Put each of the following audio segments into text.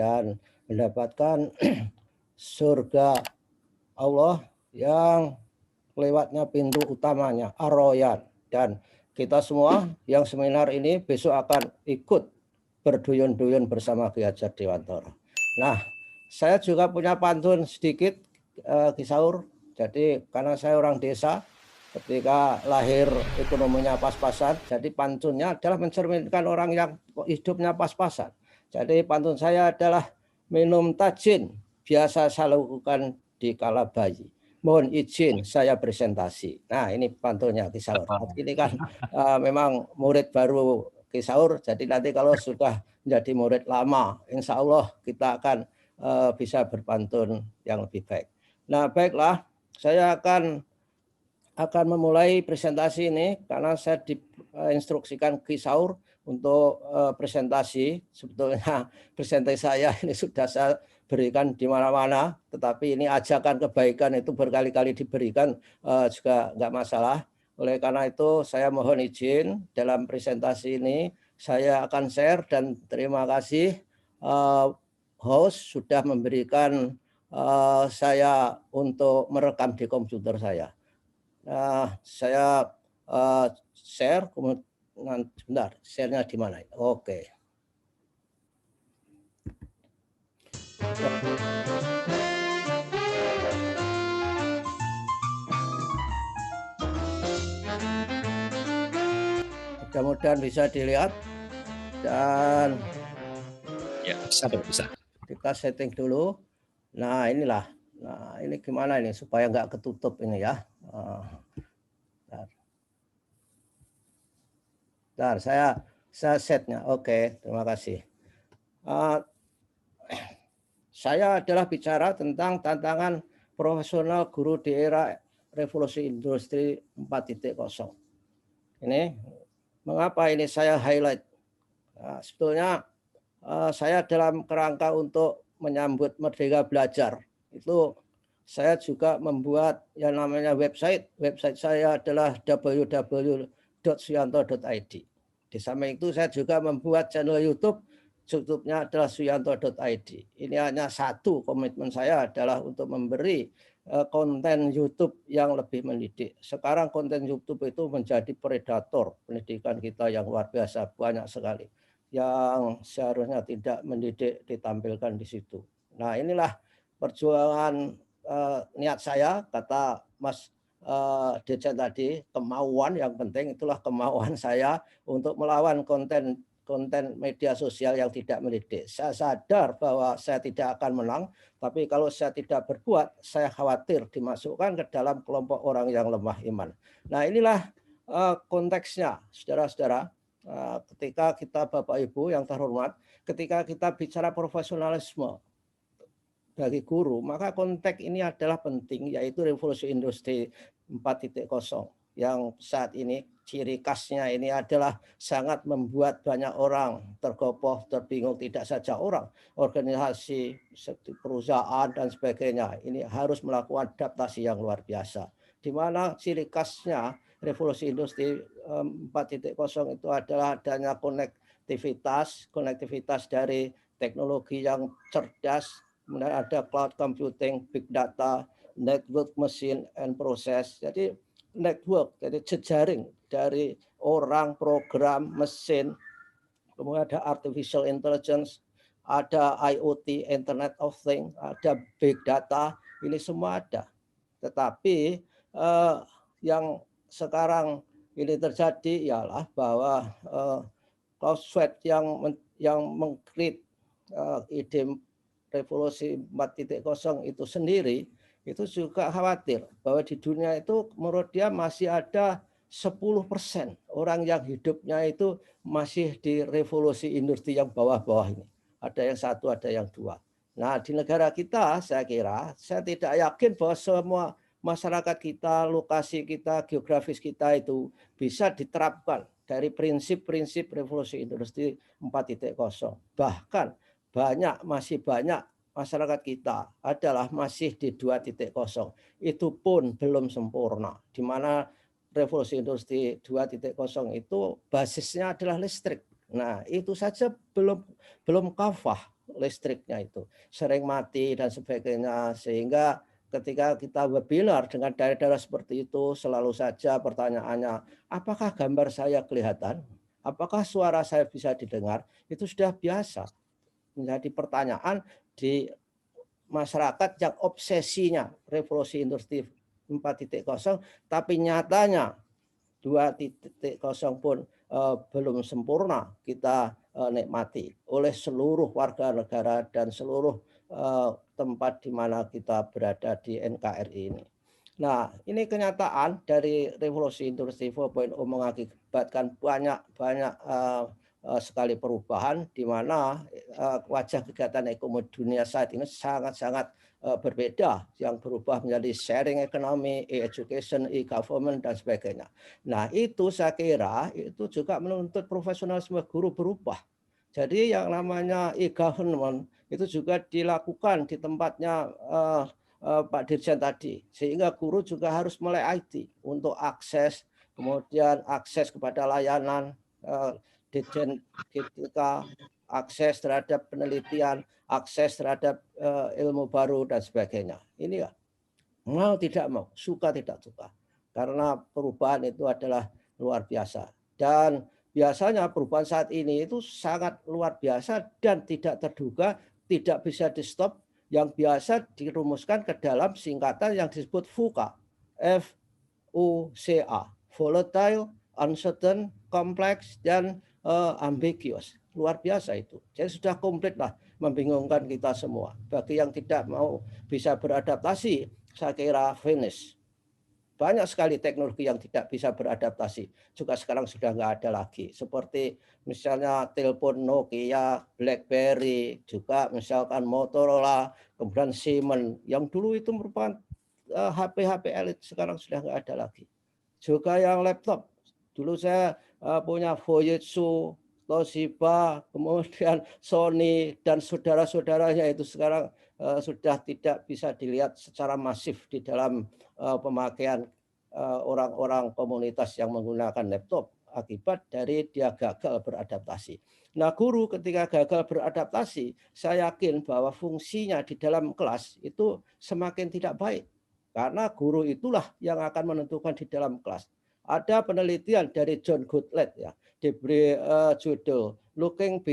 dan mendapatkan surga Allah yang lewatnya pintu utamanya Ar-Royan. Dan kita semua yang seminar ini besok akan ikut berduyun-duyun bersama Ki Hajar Dewantara. Nah, saya juga punya pantun sedikit, Ki Saur. Jadi karena saya orang desa, ketika lahir ekonominya pas-pasan, jadi pantunnya adalah mencerminkan orang yang hidupnya pas-pasan. Jadi pantun saya adalah minum tajin biasa saya lakukan di kala bayi. Mohon izin saya presentasi. Nah, ini pantunnya Ki Saur. Ini kan memang murid baru Ki Saur, jadi nanti kalau sudah menjadi murid lama, insya Allah kita akan bisa berpantun yang lebih baik. Nah, baiklah, saya akan memulai presentasi ini karena saya diinstruksikan Ki Saur untuk presentasi. Sebetulnya presentasi saya ini sudah saya berikan di mana-mana, tetapi ini ajakan kebaikan itu berkali-kali diberikan juga nggak masalah. Oleh karena itu saya mohon izin dalam presentasi ini saya akan share, dan terima kasih host sudah memberikan saya untuk merekam di komputer saya. Saya share, kemudian sebentar, share-nya di mana? Oke. Mudah-mudahan bisa dilihat, dan ya bisa. Kita setting dulu. Nah, inilah. Nah, ini gimana ini supaya nggak ketutup ini ya. Bentar, saya setnya. Oke, terima kasih. Saya adalah bicara tentang tantangan profesional guru di era revolusi industri 4.0. Ini mengapa ini saya highlight? Nah, sebetulnya saya dalam kerangka untuk menyambut Merdeka Belajar itu saya juga membuat yang namanya website. Website saya adalah www.suyanto.id. Di samping itu saya juga membuat channel YouTube. YouTube-nya adalah suyanto.id. Ini hanya satu komitmen saya adalah untuk memberi konten YouTube yang lebih mendidik. Sekarang konten YouTube itu menjadi predator pendidikan kita yang luar biasa, banyak sekali yang seharusnya tidak mendidik ditampilkan di situ. Nah, inilah perjuangan niat saya, kata Mas Dejan tadi, kemauan yang penting, itulah kemauan saya untuk melawan konten media sosial yang tidak mendidik. Saya sadar bahwa saya tidak akan menang, tapi kalau saya tidak berbuat, saya khawatir dimasukkan ke dalam kelompok orang yang lemah iman. Nah, inilah konteksnya, saudara-saudara. Ketika kita Bapak Ibu yang terhormat, ketika kita bicara profesionalisme bagi guru, maka konteks ini adalah penting, yaitu revolusi industri 4.0 yang saat ini ciri khasnya ini adalah sangat membuat banyak orang tergopoh, terbingung, tidak saja orang, organisasi, perusahaan dan sebagainya. Ini harus melakukan adaptasi yang luar biasa. Di mana ciri khasnya revolusi industri 4.0 itu adalah adanya konektivitas dari teknologi yang cerdas, kemudian ada cloud computing, big data, network, machine, and process. Jadi network, jadi jejaring dari orang, program, mesin, kemudian ada artificial intelligence, ada IoT, Internet of Things, ada big data, ini semua ada. Tetapi yang sekarang ini terjadi ialah bahwa Klaus Schwab yang mengkrit ide revolusi 4.0 itu sendiri, itu juga khawatir bahwa di dunia itu menurut dia masih ada 10% orang yang hidupnya itu masih di revolusi industri yang bawah-bawah ini. Ada yang satu, ada yang dua. Nah, di negara kita saya kira, saya tidak yakin bahwa semua masyarakat kita, lokasi kita, geografis kita itu bisa diterapkan dari prinsip-prinsip revolusi industri 4.0. Bahkan masih banyak masyarakat kita adalah masih di 2.0. Itu pun belum sempurna. Di mana revolusi industri 2.0 itu basisnya adalah listrik. Nah, itu saja belum kafah. listriknya itu sering mati dan sebagainya, sehingga ketika kita webinar dengan daerah-daerah seperti itu selalu saja pertanyaannya, apakah gambar saya kelihatan? Apakah suara saya bisa didengar? Itu sudah biasa menjadi pertanyaan di masyarakat yang obsesinya revolusi industri 4.0, tapi nyatanya 2.0 pun belum sempurna kita nikmati oleh seluruh warga negara dan seluruh tempat di mana kita berada di NKRI ini. Nah, ini kenyataan dari revolusi industri 4.0 mengakibatkan banyak sekali perubahan di mana wajah kegiatan ekonomi dunia saat ini sangat-sangat berbeda, yang berubah menjadi sharing economy, e-education, e-government dan sebagainya. Nah, itu saya kira itu juga menuntut profesionalisme guru berubah. Jadi yang namanya e-government itu juga dilakukan di tempatnya Pak Dirjen tadi, sehingga guru juga harus mulai IT untuk akses, kemudian akses kepada layanan Dirjen GTK, akses terhadap penelitian, akses terhadap ilmu baru dan sebagainya. Ini ya, mau tidak mau, suka tidak suka, karena perubahan itu adalah luar biasa. Dan biasanya perubahan saat ini itu sangat luar biasa dan tidak terduga, tidak bisa di stop, yang biasa dirumuskan ke dalam singkatan yang disebut VUCA, FUCA, volatile, uncertain, complex, dan ambiguous. Luar biasa itu. Jadi sudah komplit lah membingungkan kita semua. Bagi yang tidak mau bisa beradaptasi, saya kira finish. Banyak sekali teknologi yang tidak bisa beradaptasi. Juga sekarang sudah nggak ada lagi. Seperti misalnya telepon Nokia, BlackBerry, juga misalkan Motorola, kemudian Siemens. Yang dulu itu merupakan HP-HP elit, sekarang sudah nggak ada lagi. Juga yang laptop. Dulu saya punya Fujitsu, Toshiba, kemudian Sony, dan saudara-saudaranya itu sekarang sudah tidak bisa dilihat secara masif di dalam pemakaian orang-orang komunitas yang menggunakan laptop akibat dari dia gagal beradaptasi. Nah, guru ketika gagal beradaptasi, saya yakin bahwa fungsinya di dalam kelas itu semakin tidak baik. Karena guru itulah yang akan menentukan di dalam kelas. Ada penelitian dari John Gottlieb ya, diberi judul Looking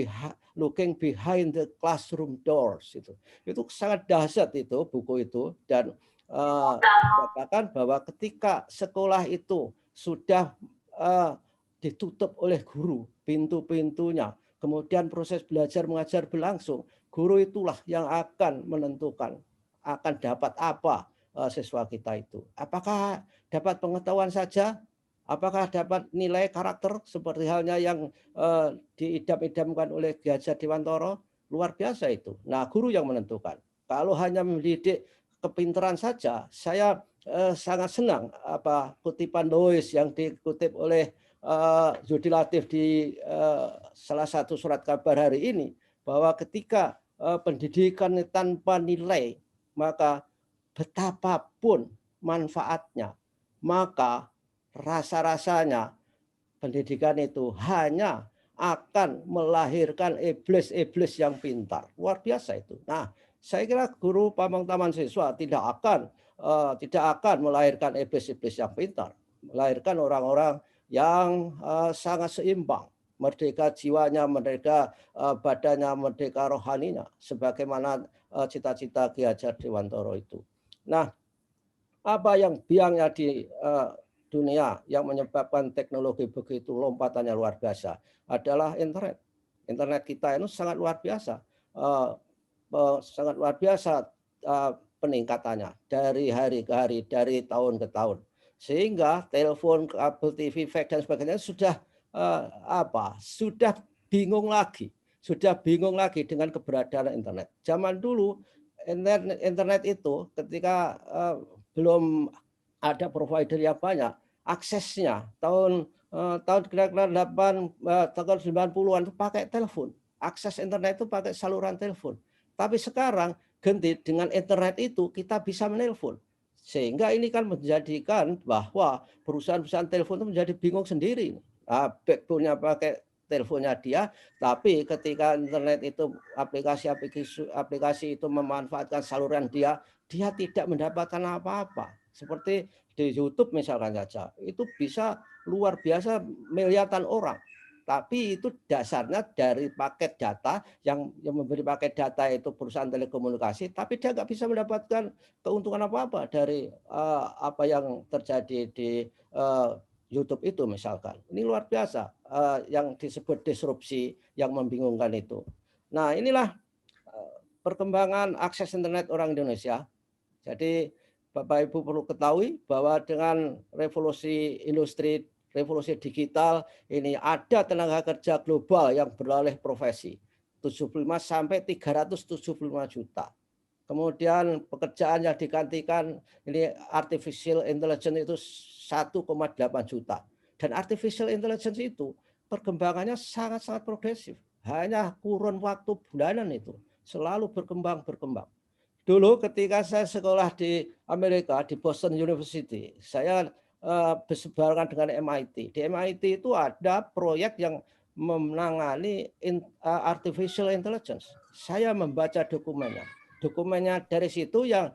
Behind the Classroom Doors itu. Itu sangat dahsyat itu buku itu, dan dikatakan bahwa ketika sekolah itu sudah ditutup oleh guru pintu-pintunya, kemudian proses belajar mengajar berlangsung, guru itulah yang akan menentukan akan dapat apa siswa kita itu. Apakah dapat pengetahuan saja? Apakah dapat nilai karakter seperti halnya yang diidam-idamkan oleh Ki Hajar Dewantara? Luar biasa itu. Nah, guru yang menentukan. Kalau hanya mendidik kepintaran saja, saya sangat senang apa kutipan Lois yang dikutip oleh Yudi Latif di salah satu surat kabar hari ini, bahwa ketika pendidikan tanpa nilai, maka betapapun manfaatnya, maka rasa-rasanya pendidikan itu hanya akan melahirkan iblis-iblis yang pintar. Luar biasa itu. Nah, saya kira guru pamong taman siswa tidak akan melahirkan iblis-iblis yang pintar, melahirkan orang-orang yang sangat seimbang, merdeka jiwanya, merdeka badannya, merdeka rohaninya, sebagaimana cita-cita Ki Hajar Dewantara itu. Nah, apa yang biangnya di dunia yang menyebabkan teknologi begitu lompatannya luar biasa adalah internet. Internet kita itu sangat luar biasa, peningkatannya dari hari ke hari, dari tahun ke tahun, sehingga telepon, kabel TV, fax dan sebagainya sudah sudah bingung lagi dengan keberadaan internet. Zaman dulu internet itu ketika belum ada provider yang banyak, aksesnya tahun kira-kira 90-an itu pakai telepon. Akses internet itu pakai saluran telepon. Tapi sekarang ganti dengan internet itu kita bisa menelpon. Sehingga ini kan menjadikan bahwa perusahaan-perusahaan telepon itu menjadi bingung sendiri. Backbone-nya pakai teleponnya dia, tapi ketika internet itu aplikasi itu memanfaatkan saluran dia tidak mendapatkan apa-apa. Seperti di YouTube misalkan saja, itu bisa luar biasa miliaran orang. Tapi itu dasarnya dari paket data yang memberi paket data itu perusahaan telekomunikasi, tapi dia nggak bisa mendapatkan keuntungan apa-apa dari apa yang terjadi di YouTube itu misalkan. Ini luar biasa yang disebut disrupsi yang membingungkan itu. Nah inilah perkembangan akses internet orang Indonesia. Jadi Bapak Ibu perlu ketahui bahwa dengan revolusi industri, revolusi digital ini ada tenaga kerja global yang beralih profesi 75 sampai 375 juta. Kemudian pekerjaan yang digantikan ini artificial intelligence itu 1,8 juta. Dan artificial intelligence itu perkembangannya sangat-sangat progresif. Hanya kurun waktu bulanan itu selalu berkembang. Dulu ketika saya sekolah di Amerika, di Boston University, saya bersebarangan dengan MIT. Di MIT itu ada proyek yang menangani artificial intelligence. Saya membaca dokumennya dari situ yang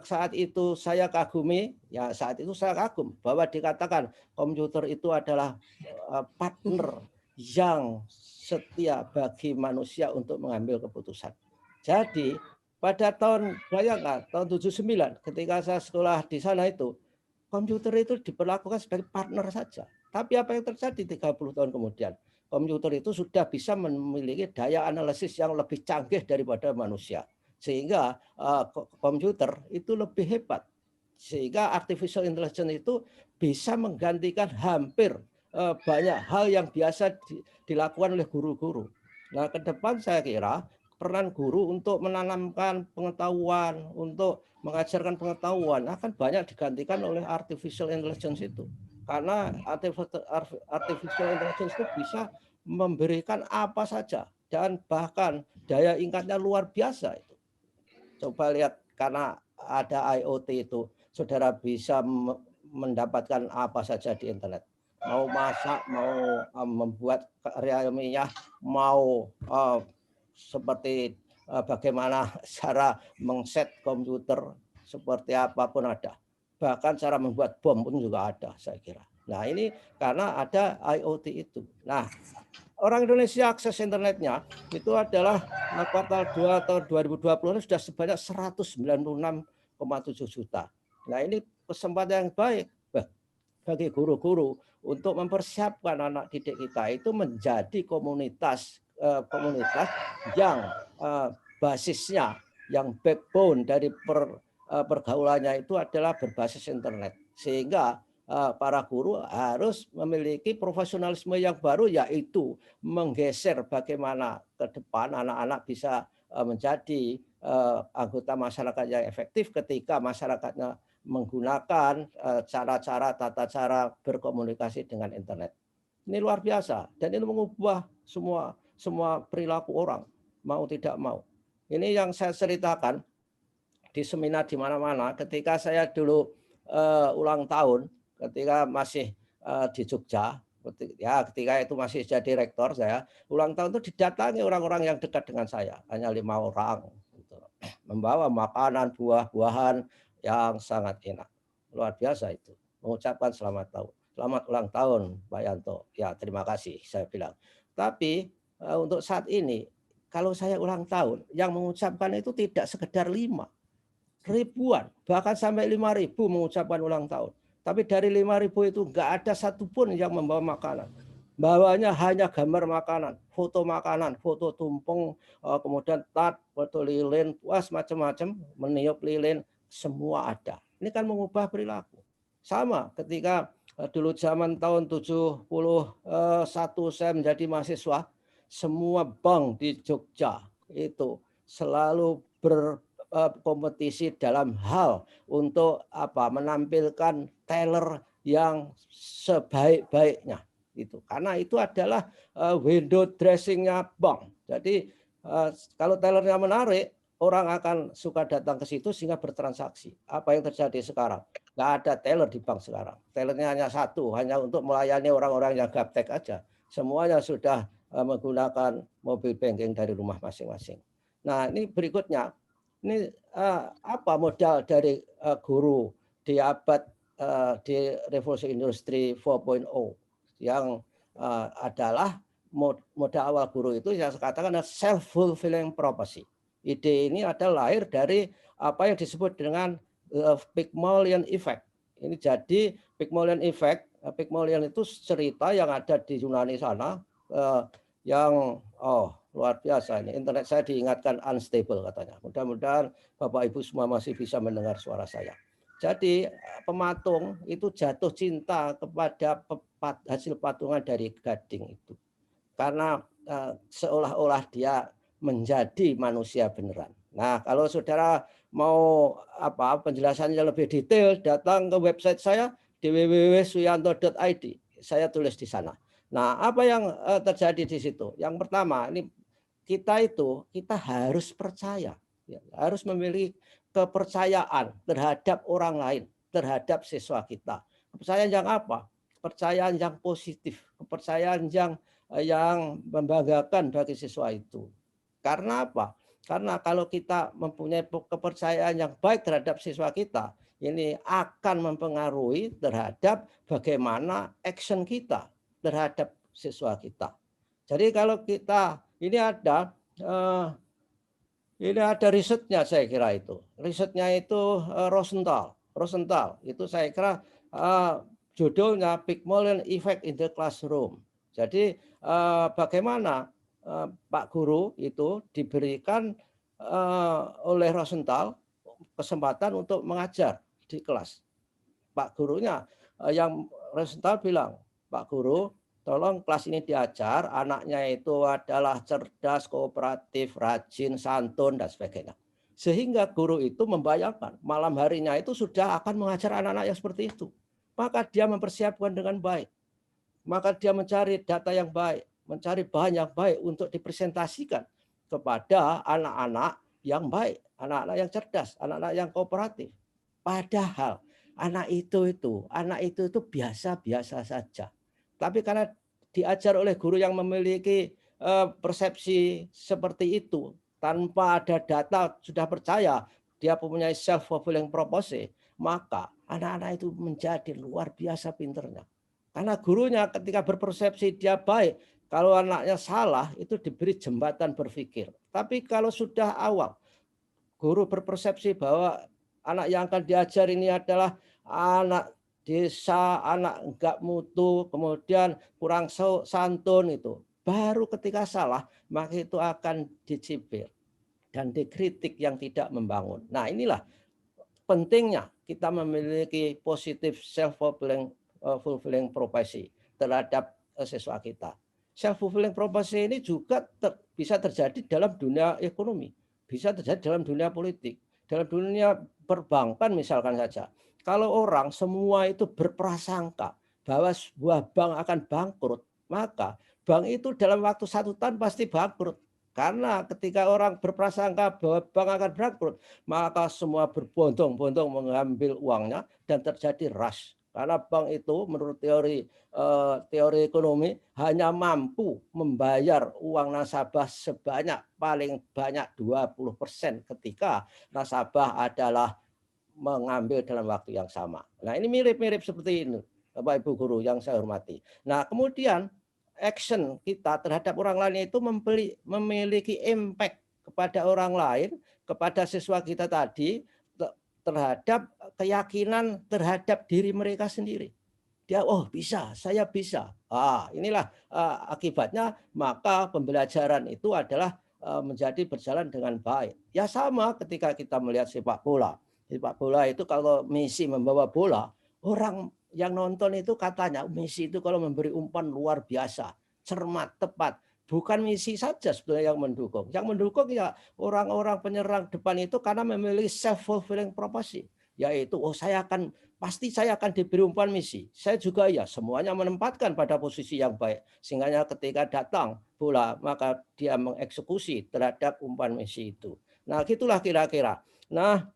saat itu saya kagumi, ya saat itu saya kagum bahwa dikatakan komputer itu adalah partner yang setia bagi manusia untuk mengambil keputusan. Jadi pada bayangkan tahun 79 ketika saya sekolah di sana itu, komputer itu diperlakukan sebagai partner saja. Tapi apa yang terjadi 30 tahun kemudian? Komputer itu sudah bisa memiliki daya analisis yang lebih canggih daripada manusia. Sehingga komputer itu lebih hebat. Sehingga artificial intelligence itu bisa menggantikan hampir banyak hal yang biasa dilakukan oleh guru-guru. Nah, ke depan saya kira peran guru untuk menanamkan pengetahuan, untuk mengajarkan pengetahuan akan banyak digantikan oleh artificial intelligence itu. Karena artificial intelligence itu bisa memberikan apa saja dan bahkan daya ingatnya luar biasa itu. Coba lihat karena ada IoT itu, saudara bisa mendapatkan apa saja di internet. Mau masak, mau membuat karya ilmiah, mau seperti bagaimana cara mengset komputer seperti apapun ada. Bahkan cara membuat bom pun juga ada saya kira. Nah ini karena ada IoT itu. Nah orang Indonesia akses internetnya itu adalah kuartal 2 tahun 2020 sudah sebanyak 196,7 juta. Nah ini kesempatan yang baik bagi guru-guru untuk mempersiapkan anak didik kita itu menjadi komunitas yang basisnya, yang backbone dari pergaulannya itu adalah berbasis internet. Sehingga para guru harus memiliki profesionalisme yang baru, yaitu menggeser bagaimana ke depan anak-anak bisa menjadi anggota masyarakat yang efektif ketika masyarakatnya menggunakan cara-cara, tata cara berkomunikasi dengan internet. Ini luar biasa dan ini mengubah semua perilaku orang, mau tidak mau. Ini yang saya ceritakan di seminar di mana-mana ketika saya dulu ulang tahun, ketika masih di Jogja, ya ketika itu masih jadi rektor saya, ulang tahun itu didatangi orang-orang yang dekat dengan saya, hanya 5 orang, gitu. Membawa makanan, buah-buahan yang sangat enak, luar biasa itu. Mengucapkan selamat ulang tahun Pak Yanto. Ya terima kasih saya bilang. Tapi untuk saat ini kalau saya ulang tahun yang mengucapkan itu tidak sekedar 5, ribuan, bahkan sampai 5.000 mengucapkan ulang tahun. Tapi dari 5.000 itu enggak ada satupun yang membawa makanan. Bawanya hanya gambar makanan, foto tumpeng, kemudian tat, foto lilin, puas macam-macam, meniup lilin, semua ada. Ini kan mengubah perilaku. Sama ketika dulu zaman tahun 71 saya menjadi mahasiswa, semua bank di Jogja itu selalu berkompetisi dalam hal untuk menampilkan teller yang sebaik-baiknya itu. Karena itu adalah window dressingnya bank. Jadi kalau tellernya menarik, orang akan suka datang ke situ sehingga bertransaksi. Apa yang terjadi sekarang? Nggak ada teller di bank sekarang. Tellernya hanya satu, hanya untuk melayani orang-orang yang gaptek aja. semuanya sudah menggunakan mobil banking dari rumah masing-masing. Nah, ini berikutnya, ini apa modal dari guru di abad di revolusi industri 4.0 yang adalah modal awal guru itu yang saya katakan adalah self-fulfilling prophecy. Ide ini adalah lahir dari apa yang disebut dengan Pygmalion effect. Ini jadi Pygmalion effect. Pygmalion itu cerita yang ada di Yunani sana yang luar biasa ini. Internet saya diingatkan unstable katanya. Mudah-mudahan Bapak Ibu semua masih bisa mendengar suara saya. Jadi pematung itu jatuh cinta kepada hasil patungan dari gading itu. Karena seolah-olah dia menjadi manusia beneran. Nah, kalau saudara mau penjelasannya lebih detail, datang ke website saya di www.suyanto.id. Saya tulis di sana. Nah, apa yang terjadi di situ? Yang pertama, ini kita harus percaya, harus memiliki kepercayaan terhadap orang lain, terhadap siswa kita. Kepercayaan yang apa? Kepercayaan yang positif, kepercayaan yang membanggakan bagi siswa itu. Karena apa? Karena kalau kita mempunyai kepercayaan yang baik terhadap siswa kita, ini akan mempengaruhi terhadap bagaimana action kita terhadap siswa kita. Jadi kalau kita ini ada risetnya, saya kira itu. Risetnya itu Rosenthal itu saya kira judulnya Pygmalion Effect in the Classroom. Jadi bagaimana Pak Guru itu diberikan oleh Rosenthal kesempatan untuk mengajar di kelas. Pak gurunya yang Rosenthal bilang, Pak Guru, tolong kelas ini diajar, anaknya itu adalah cerdas, kooperatif, rajin, santun, dan sebagainya. Sehingga guru itu membayangkan malam harinya itu sudah akan mengajar anak-anak yang seperti itu. Maka dia mempersiapkan dengan baik. Maka dia mencari data yang baik, mencari bahan yang baik untuk dipresentasikan kepada anak-anak yang baik, anak-anak yang cerdas, anak-anak yang kooperatif. Padahal anak itu biasa-biasa saja. Tapi karena diajar oleh guru yang memiliki persepsi seperti itu, tanpa ada data sudah percaya dia mempunyai self-fulfilling prophecy, maka anak-anak itu menjadi luar biasa pinternya. Karena gurunya ketika berpersepsi dia baik, kalau anaknya salah itu diberi jembatan berpikir. Tapi kalau sudah awal guru berpersepsi bahwa anak yang akan diajar ini adalah anak desa, anak enggak mutu, kemudian kurang santun itu, baru ketika salah maka itu akan dicibir dan dikritik yang tidak membangun. Nah, inilah pentingnya kita memiliki positif self-fulfilling prophecy terhadap siswa kita. Self-fulfilling prophecy ini juga bisa terjadi dalam dunia ekonomi, bisa terjadi dalam dunia politik, dalam dunia perbankan misalkan saja. Kalau orang semua itu berprasangka bahwa sebuah bank akan bangkrut, maka bank itu dalam waktu 1 tahun pasti bangkrut. Karena ketika orang berprasangka bahwa bank akan bangkrut, maka semua berbondong-bondong mengambil uangnya dan terjadi rush. Karena bank itu menurut teori ekonomi hanya mampu membayar uang nasabah sebanyak paling banyak 20% ketika nasabah adalah mengambil dalam waktu yang sama. Nah, ini mirip-mirip seperti ini, Bapak Ibu guru yang saya hormati. Nah, kemudian action kita terhadap orang lain itu memiliki impact kepada orang lain, kepada siswa kita tadi, terhadap keyakinan terhadap diri mereka sendiri. Dia, bisa, saya bisa. Inilah akibatnya, maka pembelajaran itu adalah menjadi berjalan dengan baik. Ya sama ketika kita melihat sepak bola. Sepak bola itu kalau Messi membawa bola, orang yang nonton itu katanya Messi itu kalau memberi umpan luar biasa, cermat, tepat. Bukan Messi saja sebetulnya yang mendukung. Yang mendukung ya orang-orang penyerang depan itu karena memiliki self-fulfilling prophecy. Yaitu, pasti saya akan diberi umpan Messi. Saya juga ya, semuanya menempatkan pada posisi yang baik. Sehingga ketika datang bola, maka dia mengeksekusi terhadap umpan Messi itu. Nah, gitulah kira-kira. Nah,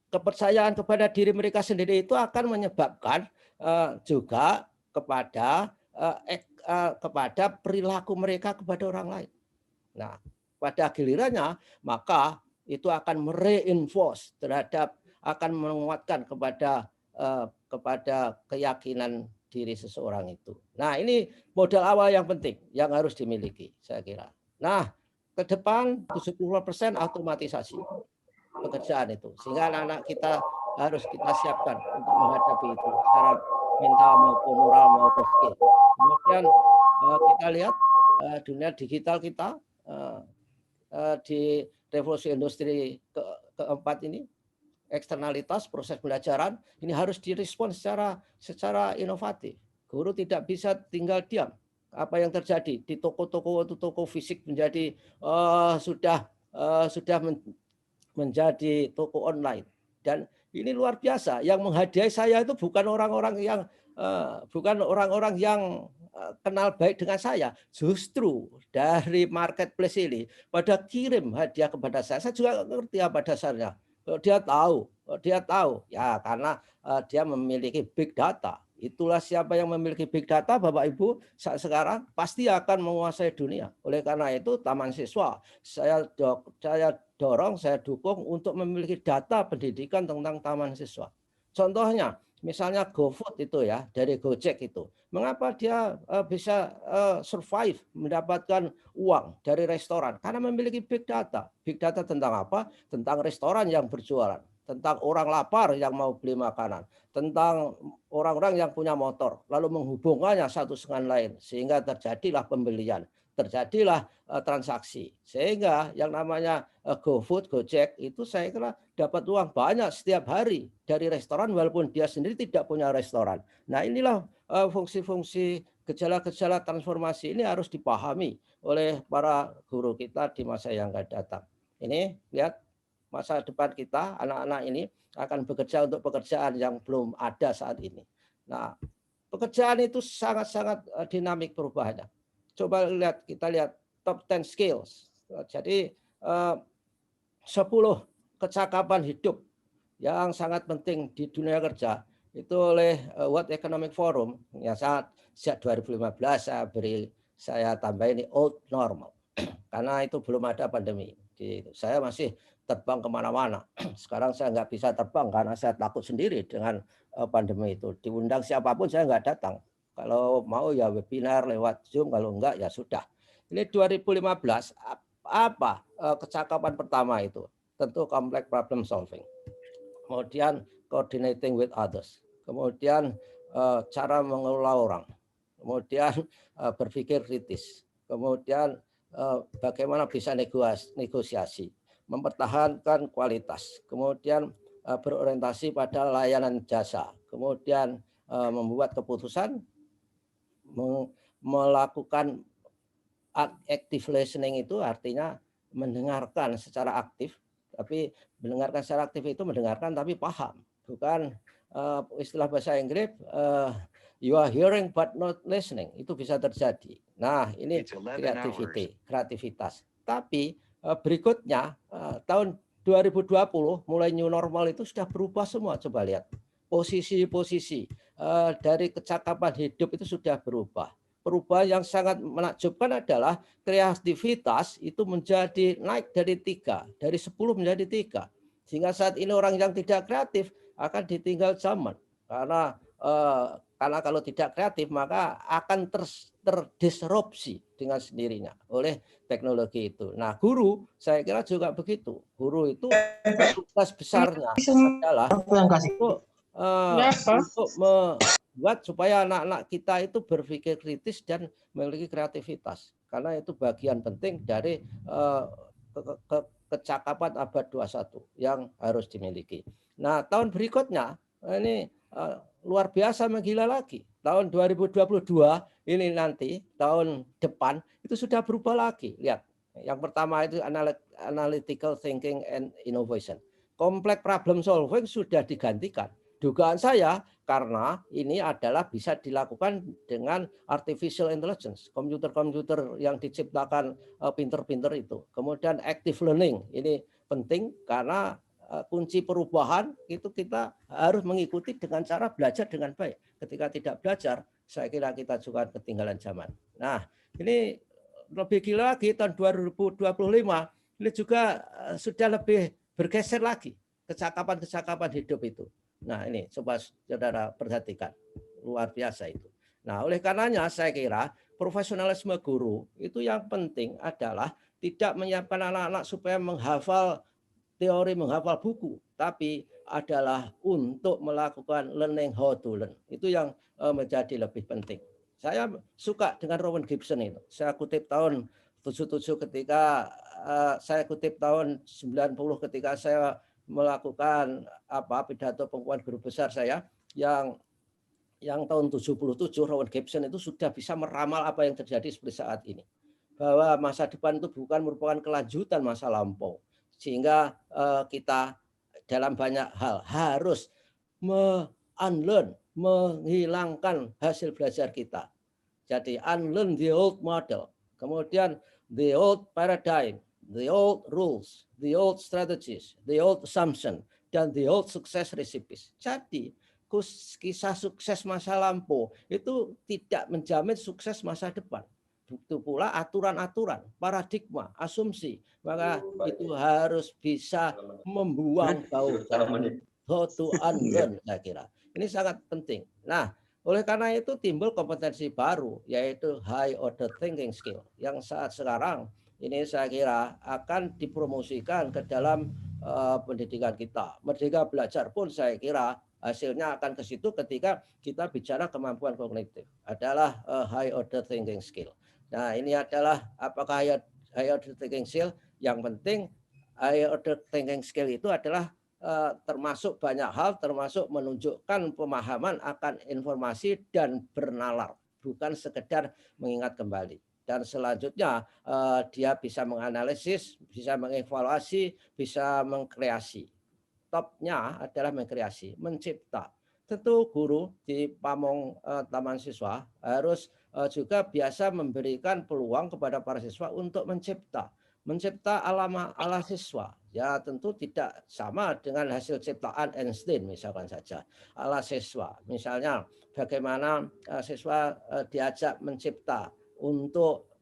kepercayaan kepada diri mereka sendiri itu akan menyebabkan juga kepada kepada perilaku mereka kepada orang lain. Nah, pada gilirannya maka itu akan mereinforce terhadap, akan menguatkan kepada keyakinan diri seseorang itu. Nah, ini modal awal yang penting yang harus dimiliki, saya kira. Nah, ke depan 70% automatisasi pekerjaan itu, sehingga anak-anak kita harus kita siapkan untuk menghadapi itu secara mental maupun moral maupun skill. Kemudian kita lihat dunia digital kita di revolusi industri keempat ini, eksternalitas proses pembelajaran ini harus direspon secara inovatif. Guru tidak bisa tinggal diam. Apa yang terjadi di toko fisik menjadi sudah menjadi toko online, dan ini luar biasa. Yang menghadiahi saya itu bukan orang-orang yang kenal baik dengan saya, justru dari marketplace ini pada kirim hadiah kepada saya. Saya juga ngerti apa dasarnya. Dia tahu ya, karena dia memiliki big data. Itulah siapa yang memiliki big data, Bapak Ibu, saat sekarang pasti akan menguasai dunia. Oleh karena itu, Taman Siswa saya dorong, saya dukung untuk memiliki data pendidikan tentang Taman Siswa. Contohnya, misalnya GoFood itu ya, dari Gojek itu. Mengapa dia bisa survive, mendapatkan uang dari restoran? Karena memiliki big data. Big data tentang apa? Tentang restoran yang berjualan, tentang orang lapar yang mau beli makanan, tentang orang-orang yang punya motor, lalu menghubungkannya satu dengan lain, sehingga terjadilah pembelian, terjadilah transaksi. Sehingga yang namanya GoFood, Gojek itu saya kira dapat uang banyak setiap hari dari restoran walaupun dia sendiri tidak punya restoran. Nah, inilah fungsi-fungsi gejala-gejala transformasi ini harus dipahami oleh para guru kita di masa yang akan datang. Ini lihat masa depan kita, anak-anak ini akan bekerja untuk pekerjaan yang belum ada saat ini. Nah, pekerjaan itu sangat-sangat dinamik perubahannya. Coba kita lihat top 10 skills. Jadi 10 kecakapan hidup yang sangat penting di dunia kerja itu oleh World Economic Forum yang sejak 2015 saya tambah ini old normal karena itu belum ada pandemi. Saya masih terbang kemana-mana. Sekarang saya nggak bisa terbang karena saya takut sendiri dengan pandemi itu. Diundang siapapun saya nggak datang. Kalau mau ya webinar lewat Zoom, kalau enggak ya sudah. Ini 2015, apa kecakapan pertama itu? Tentu complex problem solving. Kemudian coordinating with others. Kemudian cara mengelola orang. Kemudian berpikir kritis. Kemudian bagaimana bisa negosiasi, mempertahankan kualitas, kemudian berorientasi pada layanan jasa, kemudian membuat keputusan, melakukan active listening itu artinya mendengarkan secara aktif, tapi mendengarkan secara aktif itu mendengarkan tapi paham, bukan istilah bahasa Inggris you are hearing but not listening, itu bisa terjadi. Nah, ini kreativitas. Tapi berikutnya tahun 2020 mulai new normal itu sudah berubah semua. Coba lihat posisi-posisi dari kecakapan hidup itu sudah berubah. Perubahan yang sangat menakjubkan adalah kreativitas itu menjadi naik dari 3, dari 10 menjadi 3. Sehingga saat ini orang yang tidak kreatif akan ditinggal zaman. Karena kalau tidak kreatif maka akan terdisrupsi dengan sendirinya oleh teknologi itu. Nah, guru saya kira juga begitu. Guru itu tugas besarnya adalah untuk membuat supaya anak-anak kita itu berpikir kritis dan memiliki kreativitas. Karena itu bagian penting dari kecakapan abad 21 yang harus dimiliki. Nah, tahun berikutnya ini luar biasa menggila lagi. Tahun 2022 ini nanti, tahun depan, itu sudah berubah lagi. Lihat, yang pertama itu analytical thinking and innovation. Complex problem solving sudah digantikan. Dugaan saya karena ini adalah bisa dilakukan dengan artificial intelligence, komputer-komputer yang diciptakan pinter-pinter itu. Kemudian active learning, ini penting karena kunci perubahan itu kita harus mengikuti dengan cara belajar dengan baik. Ketika tidak belajar, saya kira kita juga ketinggalan zaman. Nah, ini lebih gila lagi tahun 2025 ini juga sudah lebih bergeser lagi kecakapan-kecakapan hidup itu. Nah, ini coba saudara perhatikan, luar biasa itu. Nah, oleh karenanya saya kira profesionalisme guru itu yang penting adalah tidak menyiapkan anak-anak supaya menghafal teori, menghafal buku, tapi adalah untuk melakukan learning how to learn. Itu yang menjadi lebih penting. Saya suka dengan Rowan Gibson itu. Saya kutip tahun 77 ketika saya kutip tahun 90 ketika saya melakukan pidato pengukuhan guru besar saya yang tahun 77 Rowan Gibson itu sudah bisa meramal apa yang terjadi seperti saat ini. Bahwa masa depan itu bukan merupakan kelanjutan masa lampau. Sehingga kita dalam banyak hal harus unlearn, menghilangkan hasil belajar kita. Jadi unlearn the old model, kemudian the old paradigm, the old rules, the old strategies, the old assumption, dan the old success recipes. Jadi kisah sukses masa lampau itu tidak menjamin sukses masa depan. Begitu pula aturan-aturan, paradigma, asumsi, maka itu harus bisa membuang bau-bau. How to unlearn, saya kira. Ini sangat penting. Nah, oleh karena itu timbul kompetensi baru, yaitu high order thinking skill, yang saat sekarang ini saya kira akan dipromosikan ke dalam pendidikan kita. Merdeka Belajar pun saya kira hasilnya akan ke situ ketika kita bicara kemampuan kognitif adalah high order thinking skill. Nah, ini adalah apakah high order thinking skill? Yang penting high order thinking skill itu adalah termasuk banyak hal, termasuk menunjukkan pemahaman akan informasi dan bernalar, bukan sekedar mengingat kembali. Dan selanjutnya dia bisa menganalisis, bisa mengevaluasi, bisa mengkreasi. Topnya adalah mengkreasi, mencipta. Tentu guru di pamong taman siswa harus juga biasa memberikan peluang kepada para siswa untuk mencipta ala siswa. Ya tentu tidak sama dengan hasil ciptaan Einstein misalkan saja. Ala siswa, misalnya bagaimana siswa diajak mencipta untuk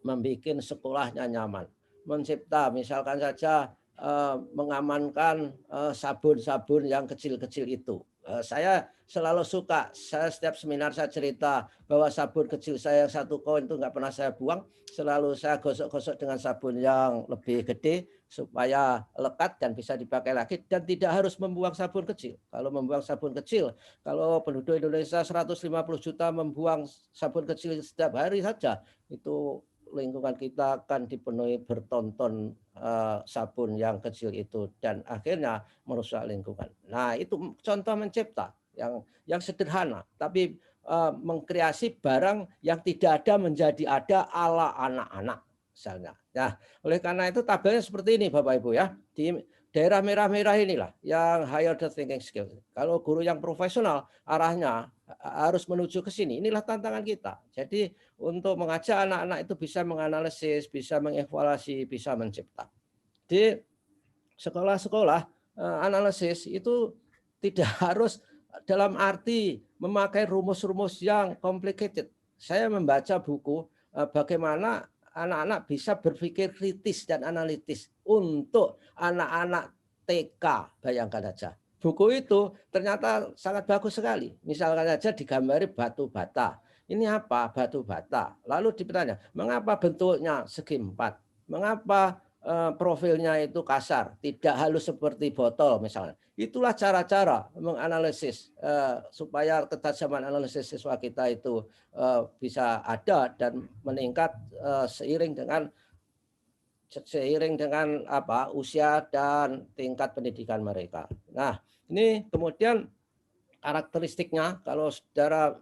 membuat sekolahnya nyaman. Mencipta misalkan saja mengamankan sabun-sabun yang kecil-kecil itu. Saya selalu suka, saya setiap seminar saya cerita bahwa sabun kecil saya yang 1 koin itu nggak pernah saya buang, selalu saya gosok-gosok dengan sabun yang lebih gede supaya lekat dan bisa dipakai lagi dan tidak harus membuang sabun kecil. Kalau membuang sabun kecil, kalau penduduk Indonesia 150 juta membuang sabun kecil setiap hari saja, itu lingkungan kita akan dipenuhi bertonton sabun yang kecil itu dan akhirnya merusak lingkungan. Nah, itu contoh mencipta yang sederhana, tapi mengkreasi barang yang tidak ada menjadi ada ala anak-anak misalnya. Nah, oleh karena itu tabelnya seperti ini Bapak Ibu ya. Di daerah merah-merah inilah yang higher thinking skill. Kalau guru yang profesional arahnya harus menuju ke sini. Inilah tantangan kita. Jadi untuk mengajak anak-anak itu bisa menganalisis, bisa mengevaluasi, bisa mencipta. Di sekolah-sekolah analisis itu tidak harus dalam arti memakai rumus-rumus yang complicated. Saya membaca buku bagaimana anak-anak bisa berpikir kritis dan analitis untuk anak-anak TK, bayangkan saja. Buku itu ternyata sangat bagus sekali. Misalkan saja digambari batu bata. Ini apa? Batu bata. Lalu ditanya, mengapa bentuknya segi 4? Mengapa profilnya itu kasar, tidak halus seperti botol misalnya. Itulah cara-cara menganalisis supaya ketajaman analisis siswa kita itu bisa ada dan meningkat seiring dengan usia dan tingkat pendidikan mereka. Nah, ini kemudian karakteristiknya kalau saudara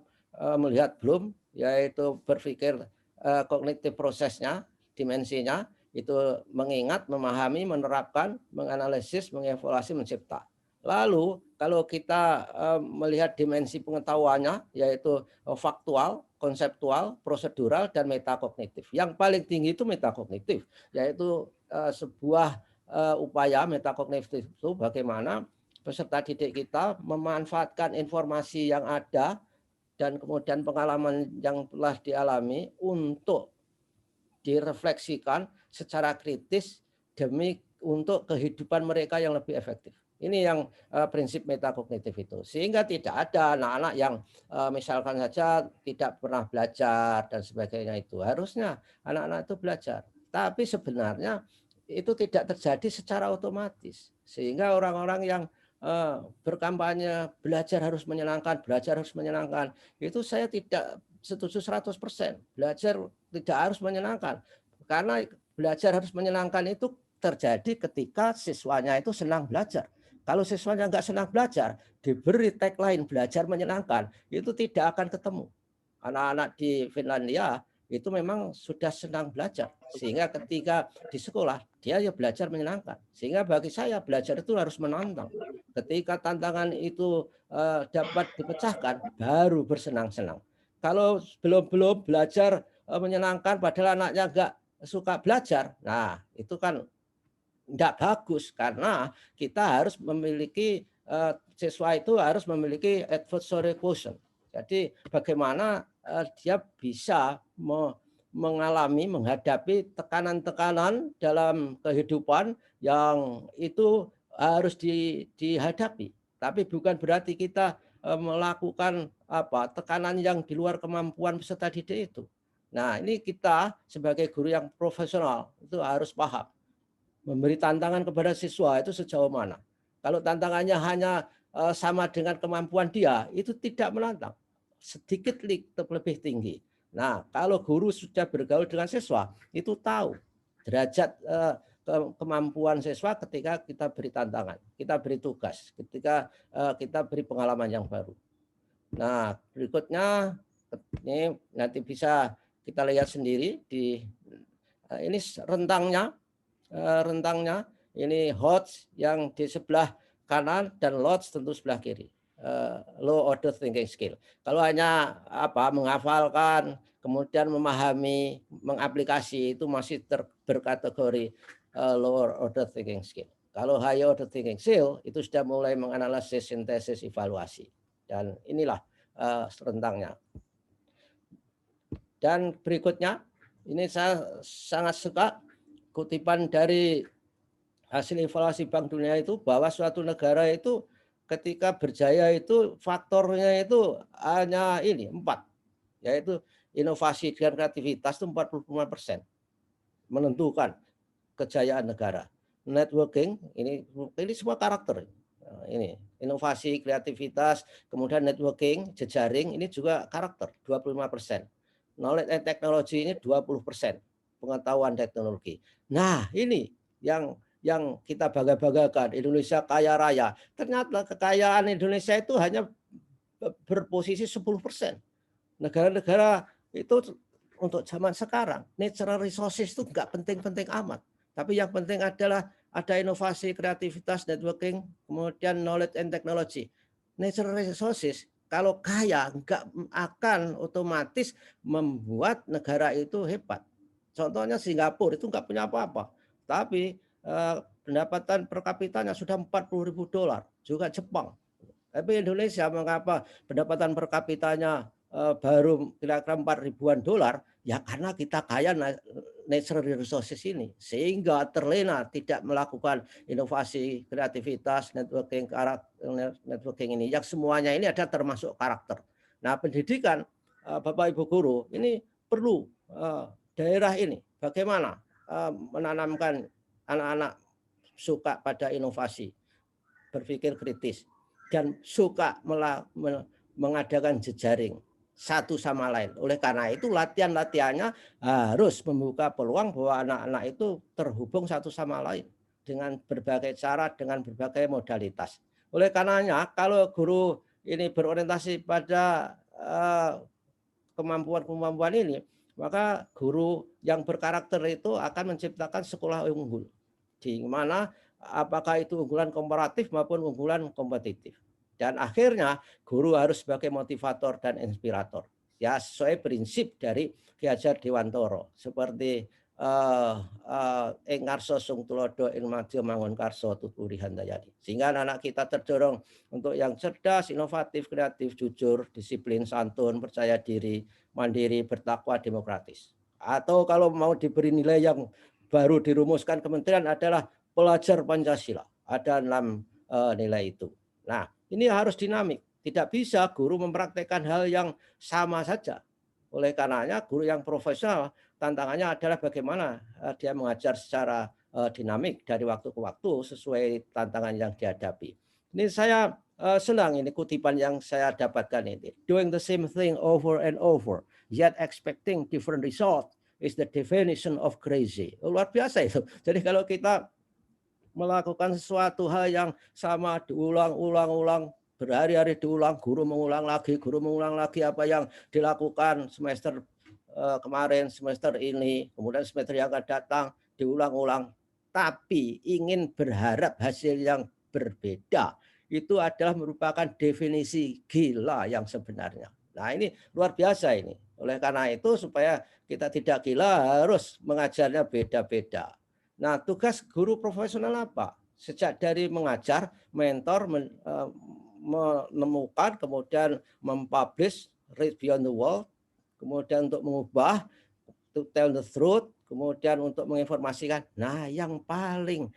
melihat Bloom, yaitu berpikir kognitif prosesnya, dimensinya, itu mengingat, memahami, menerapkan, menganalisis, mengevaluasi, mencipta. Lalu kalau kita melihat dimensi pengetahuannya, yaitu faktual, konseptual, prosedural, dan metakognitif. Yang paling tinggi itu metakognitif, yaitu sebuah upaya metakognitif itu bagaimana peserta didik kita memanfaatkan informasi yang ada dan kemudian pengalaman yang telah dialami untuk direfleksikan secara kritis demi untuk kehidupan mereka yang lebih efektif. Ini yang prinsip metakognitif itu. Sehingga tidak ada anak-anak yang misalkan saja tidak pernah belajar dan sebagainya itu. Harusnya anak-anak itu belajar. Tapi sebenarnya itu tidak terjadi secara otomatis. Sehingga orang-orang yang berkampanye belajar harus menyenangkan, itu saya tidak setuju 100%. Belajar tidak harus menyenangkan. Karena belajar harus menyenangkan itu terjadi ketika siswanya itu senang belajar. Kalau siswanya nggak senang belajar, diberi tagline belajar menyenangkan, itu tidak akan ketemu. Anak-anak di Finlandia itu memang sudah senang belajar. Sehingga ketika di sekolah, dia ya belajar menyenangkan. Sehingga bagi saya belajar itu harus menantang. Ketika tantangan itu dapat dipecahkan, baru bersenang-senang. Kalau belum belajar menyenangkan, padahal anaknya nggak suka belajar, nah itu kan tidak bagus karena kita harus memiliki siswa itu harus memiliki adversary quotient. Jadi bagaimana dia bisa menghadapi tekanan-tekanan dalam kehidupan yang itu harus dihadapi. Tapi bukan berarti kita melakukan tekanan yang di luar kemampuan peserta didik itu. Nah, ini kita sebagai guru yang profesional itu harus paham. Memberi tantangan kepada siswa itu sejauh mana. Kalau tantangannya hanya sama dengan kemampuan dia, itu tidak menantang. Sedikit lebih tinggi. Nah, kalau guru sudah bergaul dengan siswa, itu tahu derajat kemampuan siswa ketika kita beri tantangan, kita beri tugas, ketika kita beri pengalaman yang baru. Nah, berikutnya ini nanti bisa kita lihat sendiri di ini rentangnya ini HOTS yang di sebelah kanan dan LOTS tentu sebelah kiri. Low order thinking skill. Kalau hanya menghafalkan, kemudian memahami, mengaplikasi itu masih berkategori lower order thinking skill. Kalau higher order thinking skill itu sudah mulai menganalisis, sintesis, evaluasi. Dan inilah rentangnya. Dan berikutnya, ini saya sangat suka kutipan dari hasil evaluasi Bank Dunia itu bahwa suatu negara itu ketika berjaya itu faktornya itu hanya 4, yaitu inovasi dan kreativitas itu 45% menentukan kejayaan negara. Networking ini semua karakter. Ini inovasi, kreativitas, kemudian networking, jejaring ini juga karakter 25%. Knowledge and technology ini 20%. Pengetahuan teknologi. Nah, ini yang kita bangga-banggakan. Indonesia kaya raya. Ternyata kekayaan Indonesia itu hanya berposisi 10%. Negara-negara itu untuk zaman sekarang, natural resources itu enggak penting-penting amat. Tapi yang penting adalah ada inovasi, kreativitas, networking, kemudian knowledge and technology. Natural resources kalau kaya enggak akan otomatis membuat negara itu hebat. Contohnya Singapura itu nggak punya apa-apa, tapi pendapatan per kapitanya sudah $40.000. Juga Jepang. Tapi Indonesia mengapa pendapatan per kapitanya baru kira-kira $4.000-an? Ya karena kita kaya natural resources ini, sehingga terlena tidak melakukan inovasi, kreativitas, networking ini. Yang semuanya ini ada termasuk karakter. Nah, pendidikan Bapak Ibu guru ini perlu daerah ini bagaimana menanamkan anak-anak suka pada inovasi, berpikir kritis, dan suka mengadakan jejaring satu sama lain. Oleh karena itu latihan-latihannya harus membuka peluang bahwa anak-anak itu terhubung satu sama lain dengan berbagai cara, dengan berbagai modalitas. Oleh karenanya kalau guru ini berorientasi pada kemampuan-kemampuan ini, maka guru yang berkarakter itu akan menciptakan sekolah unggul. Di mana apakah itu unggulan komparatif maupun unggulan kompetitif. Dan akhirnya guru harus sebagai motivator dan inspirator. Ya sesuai prinsip dari Ki Hajar Dewantoro. Seperti ing ngarsa sung tulodo ing madya mangun karsa tuturi handayani. Sehingga anak kita terdorong untuk yang cerdas, inovatif, kreatif, jujur, disiplin, santun, percaya diri, mandiri, bertakwa, demokratis. Atau kalau mau diberi nilai yang baru dirumuskan kementerian adalah pelajar Pancasila. Ada 6 nilai itu. Nah, ini harus dinamik. Tidak bisa guru mempraktekkan hal yang sama saja. Oleh karenanya guru yang profesional tantangannya adalah bagaimana dia mengajar secara dinamik dari waktu ke waktu sesuai tantangan yang dihadapi. Ini saya senang ini kutipan yang saya dapatkan ini. Doing the same thing over and over, yet expecting different result is the definition of crazy. Luar biasa itu. Jadi kalau kita melakukan sesuatu hal yang sama diulang-ulang, berhari-hari diulang, guru mengulang lagi apa yang dilakukan semester kemarin, semester ini, kemudian semester yang akan datang, diulang-ulang. Tapi ingin berharap hasil yang berbeda, itu adalah merupakan definisi gila yang sebenarnya. Nah ini luar biasa ini. Oleh karena itu supaya kita tidak gila harus mengajarnya beda-beda. Nah tugas guru profesional apa? Sejak dari mengajar, mentor, menemukan, kemudian mempublish, read beyond the world, kemudian untuk mengubah, to tell the truth, kemudian untuk menginformasikan. Nah, yang paling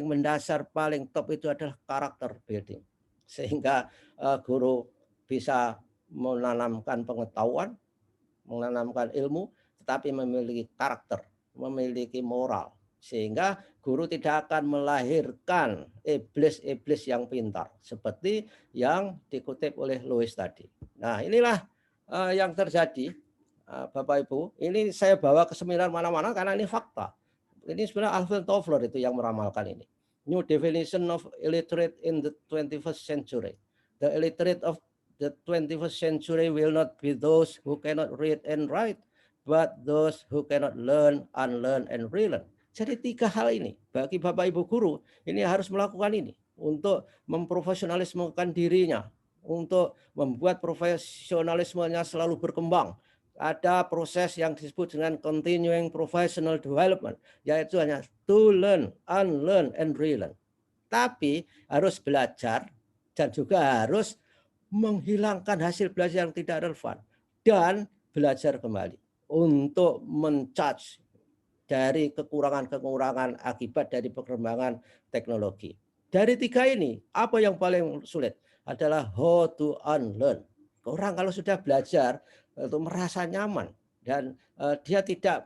mendasar, paling top itu adalah karakter building. Sehingga guru bisa menanamkan pengetahuan, menanamkan ilmu, tetapi memiliki karakter, memiliki moral. Sehingga guru tidak akan melahirkan iblis-iblis yang pintar. Seperti yang dikutip oleh Lewis tadi. Nah, inilah yang terjadi, Bapak Ibu. Ini saya bawa ke seminar mana-mana karena ini fakta. Ini sebenarnya Alvin Toffler itu yang meramalkan ini. New definition of illiterate in the 21st century. The illiterate of the 21st century will not be those who cannot read and write, but those who cannot learn, unlearn, and relearn. Jadi 3 hal ini bagi Bapak Ibu guru ini harus melakukan ini untuk memprofesionalismekan dirinya, untuk membuat profesionalismenya selalu berkembang. Ada proses yang disebut dengan continuing professional development, yaitu hanya to learn, unlearn, and relearn. Tapi harus belajar dan juga harus menghilangkan hasil belajar yang tidak relevan dan belajar kembali untuk men-charge dari kekurangan-kekurangan akibat dari perkembangan teknologi. Dari 3 ini, apa yang paling sulit? Adalah how to unlearn. Orang kalau sudah belajar itu merasa nyaman dan dia tidak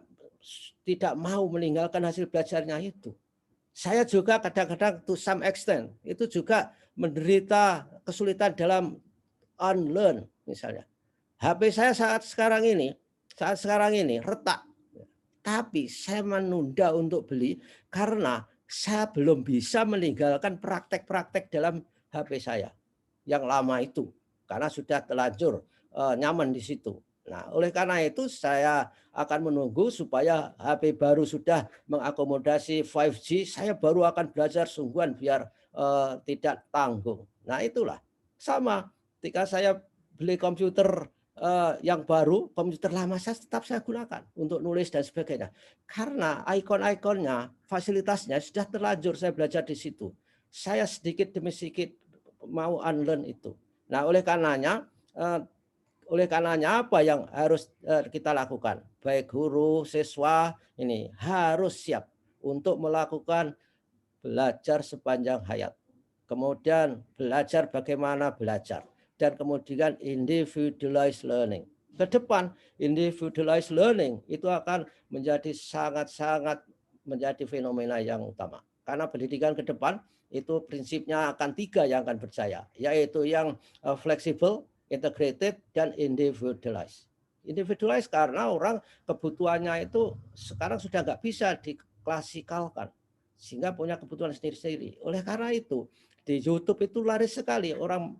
mau meninggalkan hasil belajarnya itu. Saya juga kadang-kadang to some extent itu juga menderita kesulitan dalam unlearn misalnya. HP saya saat sekarang ini retak. Tapi saya menunda untuk beli karena saya belum bisa meninggalkan praktek-praktek dalam HP saya yang lama itu karena sudah terlanjur nyaman di situ. Nah, oleh karena itu saya akan menunggu supaya HP baru sudah mengakomodasi 5G, saya baru akan belajar sungguhan biar tidak tanggung. Nah, itulah sama ketika saya beli komputer yang baru, komputer lama tetap saya gunakan untuk nulis dan sebagainya. Karena ikon-ikonnya, fasilitasnya sudah terlanjur saya belajar di situ. Saya sedikit demi sedikit mau unlearn itu. Nah, oleh karenanya apa yang harus kita lakukan? Baik guru, siswa ini harus siap untuk melakukan belajar sepanjang hayat. Kemudian belajar bagaimana belajar. Dan kemudian individualized learning. Ke depan individualized learning itu akan menjadi sangat-sangat menjadi fenomena yang utama. Karena pendidikan ke depan itu prinsipnya akan 3 yang akan berjaya, yaitu yang fleksibel, integrated, dan individualized. Individualized karena orang kebutuhannya itu sekarang sudah nggak bisa diklasikalkan, sehingga punya kebutuhan sendiri-sendiri. Oleh karena itu di YouTube itu laris sekali orang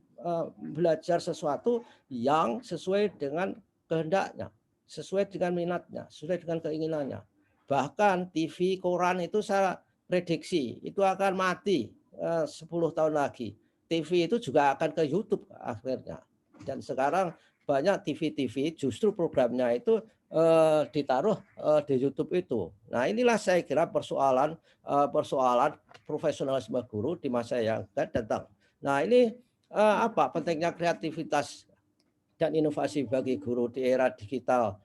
belajar sesuatu yang sesuai dengan kehendaknya, sesuai dengan minatnya, sesuai dengan keinginannya. Bahkan TV, koran itu saya prediksi itu akan mati 10 tahun lagi. TV itu juga akan ke YouTube akhirnya. Dan sekarang banyak TV-TV justru programnya itu ditaruh di YouTube itu. Nah, inilah saya kira persoalan profesionalisme guru di masa yang akan datang. Nah, ini apa pentingnya kreativitas dan inovasi bagi guru di era digital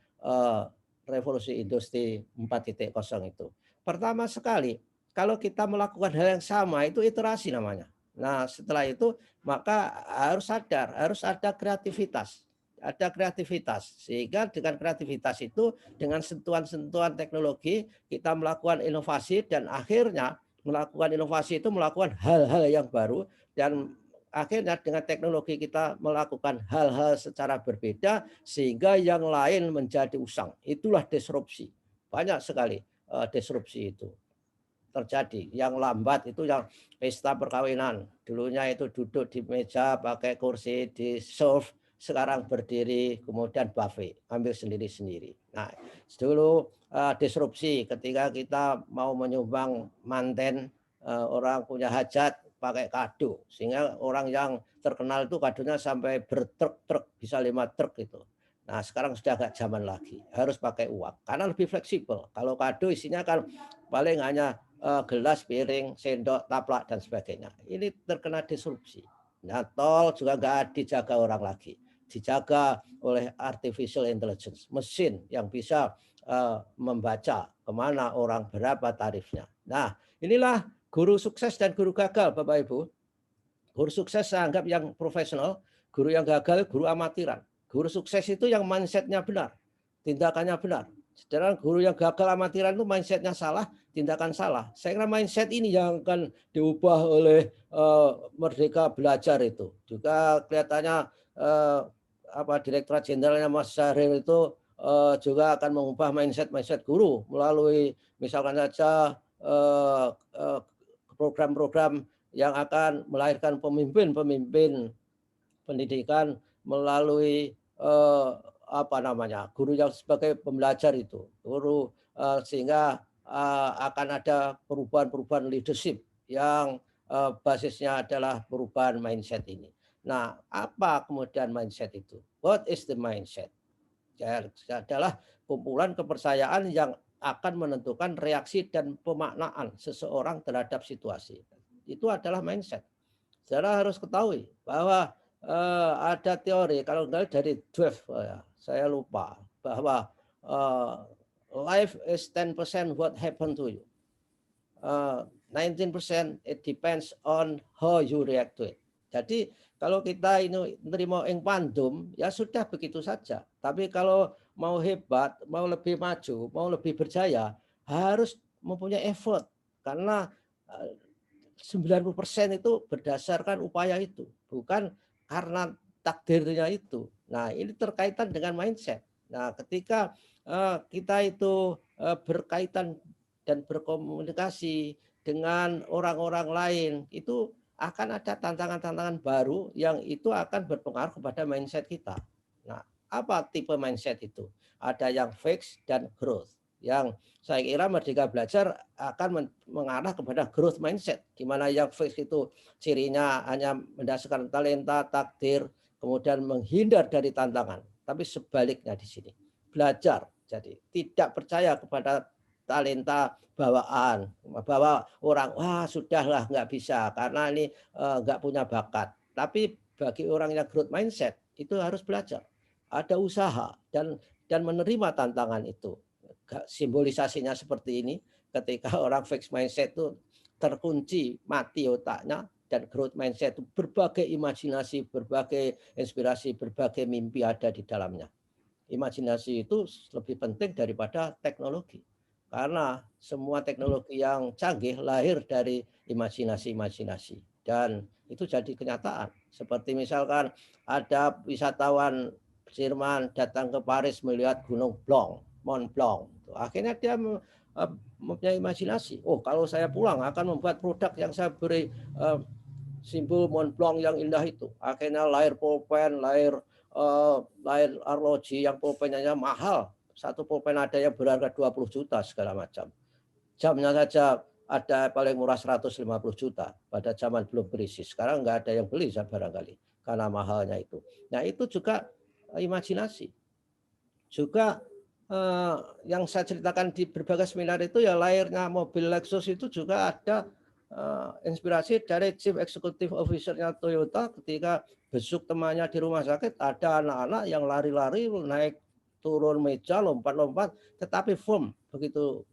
revolusi industri 4.0 itu. Pertama sekali, kalau kita melakukan hal yang sama itu iterasi namanya. Nah, setelah itu maka harus ada kreativitas. Ada kreativitas. Sehingga dengan kreativitas itu dengan sentuhan-sentuhan teknologi kita melakukan inovasi dan akhirnya melakukan inovasi itu melakukan hal-hal yang baru dan akhirnya dengan teknologi kita melakukan hal-hal secara berbeda sehingga yang lain menjadi usang. Itulah disrupsi. Banyak sekali disrupsi itu terjadi. Yang lambat itu yang pesta perkawinan. Dulunya itu duduk di meja pakai kursi di serve, sekarang berdiri kemudian buffet, ambil sendiri-sendiri. Nah, dulu disrupsi ketika kita mau menyumbang manten orang punya hajat pakai kado sehingga orang yang terkenal itu kadonya sampai bertruk-truk bisa 5 truk itu. Nah, sekarang sudah agak zaman lagi, harus pakai uang karena lebih fleksibel. Kalau kado isinya kan paling hanya gelas, piring, sendok, taplak dan sebagainya. Ini terkena disrupsi. Nah, tol juga nggak dijaga orang lagi, dijaga oleh artificial intelligence, mesin yang bisa membaca kemana orang berapa tarifnya. Nah, inilah guru sukses dan guru gagal, Bapak Ibu. Guru sukses saya anggap yang profesional, guru yang gagal guru amatiran. Guru sukses itu yang mindsetnya benar, tindakannya benar. Sedangkan guru yang gagal amatiran itu mindsetnya salah, tindakan salah. Saya kira mindset ini yang akan diubah oleh Merdeka Belajar itu. Juga kelihatannya Direktur Jenderalnya Mas Syahril itu juga akan mengubah mindset guru melalui misalkan saja program-program yang akan melahirkan pemimpin-pemimpin pendidikan melalui guru yang sebagai pembelajar itu guru sehingga akan ada perubahan-perubahan leadership yang basisnya adalah perubahan mindset ini. Nah, apa kemudian mindset itu? What is the mindset? Adalah kumpulan kepercayaan yang akan menentukan reaksi dan pemaknaan seseorang terhadap situasi. Itu adalah mindset. Saudara harus ketahui bahwa ada teori kalau enggak dari Dweck, saya lupa, bahwa life is 10% what happened to you. 19% it depends on how you react to it. Jadi kalau kita ini menerima ing pandum, ya sudah begitu saja. Tapi kalau mau hebat, mau lebih maju, mau lebih berjaya, harus mempunyai effort. Karena 90% itu berdasarkan upaya itu, bukan karena takdirnya itu. Nah, ini terkaitan dengan mindset. Nah, ketika kita itu berkaitan dan berkomunikasi dengan orang-orang lain, itu akan ada tantangan-tantangan baru yang itu akan berpengaruh kepada mindset kita. Nah, apa tipe mindset itu? Ada yang fixed dan growth. Yang saya kira Merdeka Belajar akan mengarah kepada growth mindset, di mana yang fixed itu cirinya hanya mendasarkan talenta, takdir, kemudian menghindar dari tantangan. Tapi sebaliknya di sini, belajar. Jadi tidak percaya kepada talenta bawaan, bahwa orang sudahlah nggak bisa karena ini nggak punya bakat. Tapi bagi orang yang growth mindset itu harus belajar, ada usaha dan menerima tantangan itu. Simbolisasinya seperti ini, ketika orang fixed mindset itu terkunci, mati otaknya, dan growth mindset itu berbagai imajinasi, berbagai inspirasi, berbagai mimpi ada di dalamnya. Imajinasi itu lebih penting daripada teknologi. Karena semua teknologi yang canggih lahir dari imajinasi-imajinasi. Dan itu jadi kenyataan. Seperti misalkan ada wisatawan Jerman datang ke Paris melihat Gunung Blanc, Mont Blanc. Akhirnya dia mempunyai imajinasi. Oh, kalau saya pulang akan membuat produk yang saya beri simbol Mont Blanc yang indah itu. Akhirnya lahir pulpen, lahir arloji yang pulpennya mahal. Satu pulpen ada yang berharga 20 juta segala macam. Jamnya saja ada paling murah 150 juta pada zaman belum krisis. Sekarang nggak ada yang beli barangkali karena mahalnya itu. Nah, itu juga imajinasi. Juga yang saya ceritakan di berbagai seminar itu ya lahirnya mobil Lexus itu juga ada inspirasi dari Chief Executive Officer-nya Toyota ketika besuk temannya di rumah sakit, ada anak-anak yang lari-lari naik turun meja lompat-lompat tetapi firm begitu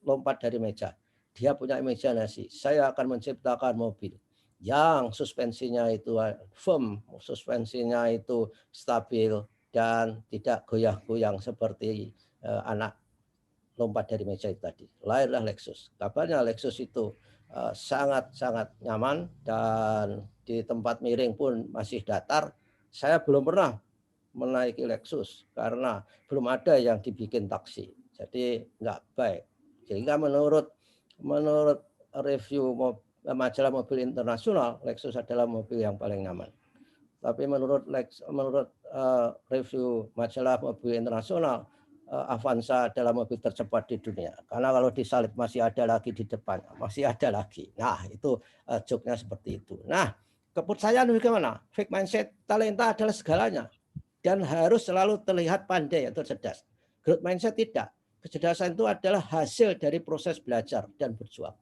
lompat dari meja. Dia punya imajinasi, saya akan menciptakan mobil yang suspensinya itu firm, suspensinya itu stabil dan tidak goyah-goyang seperti anak lompat dari meja itu tadi. Lahirlah Lexus. Kabarnya Lexus itu sangat-sangat nyaman dan di tempat miring pun masih datar. Saya belum pernah menaiki Lexus karena belum ada yang dibikin taksi. Jadi nggak baik. Sehingga menurut review majalah mobil internasional, Lexus adalah mobil yang paling nyaman. Tapi menurut review majalah mobil internasional, Avanza adalah mobil tercepat di dunia. Karena kalau disalib masih ada lagi di depan, masih ada lagi. Nah, itu joke-nya seperti itu. Nah, kepercayaan bagaimana? Fixed mindset, talenta adalah segalanya. Dan harus selalu terlihat pandai atau cerdas. Growth mindset tidak. Kecerdasan itu adalah hasil dari proses belajar dan berjuang.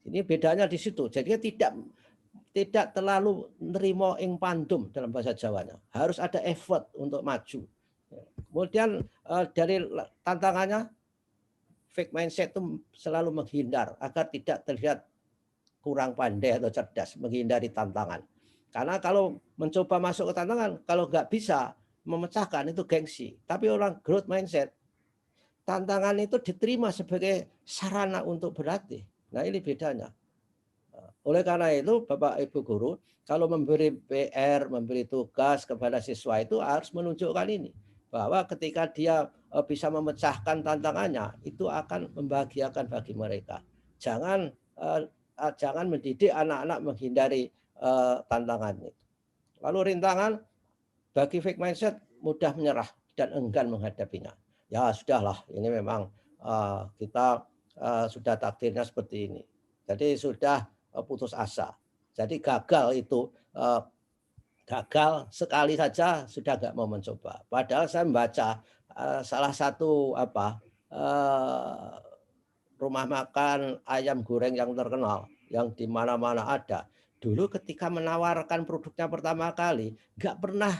Ini bedanya di situ. Jadi tidak terlalu nerimo ing pandum dalam bahasa Jawanya. Harus ada effort untuk maju. Kemudian dari tantangannya, fixed mindset itu selalu menghindar agar tidak terlihat kurang pandai atau cerdas, menghindari tantangan. Karena kalau mencoba masuk ke tantangan, kalau nggak bisa memecahkan itu gengsi. Tapi orang growth mindset, tantangan itu diterima sebagai sarana untuk berlatih. Nah ini bedanya. Oleh karena itu, Bapak Ibu Guru, kalau memberi PR, memberi tugas kepada siswa itu harus menunjukkan ini. Bahwa ketika dia bisa memecahkan tantangannya, itu akan membahagiakan bagi mereka. Jangan mendidik anak-anak menghindari tantangan itu. Lalu rintangan, bagi fixed mindset mudah menyerah dan enggan menghadapinya. Ya sudahlah, ini memang kita sudah takdirnya seperti ini. Jadi sudah putus asa. Jadi gagal itu gagal sekali saja sudah nggak mau mencoba. Padahal saya membaca salah satu rumah makan ayam goreng yang terkenal yang di mana-mana ada. Dulu ketika menawarkan produknya pertama kali nggak pernah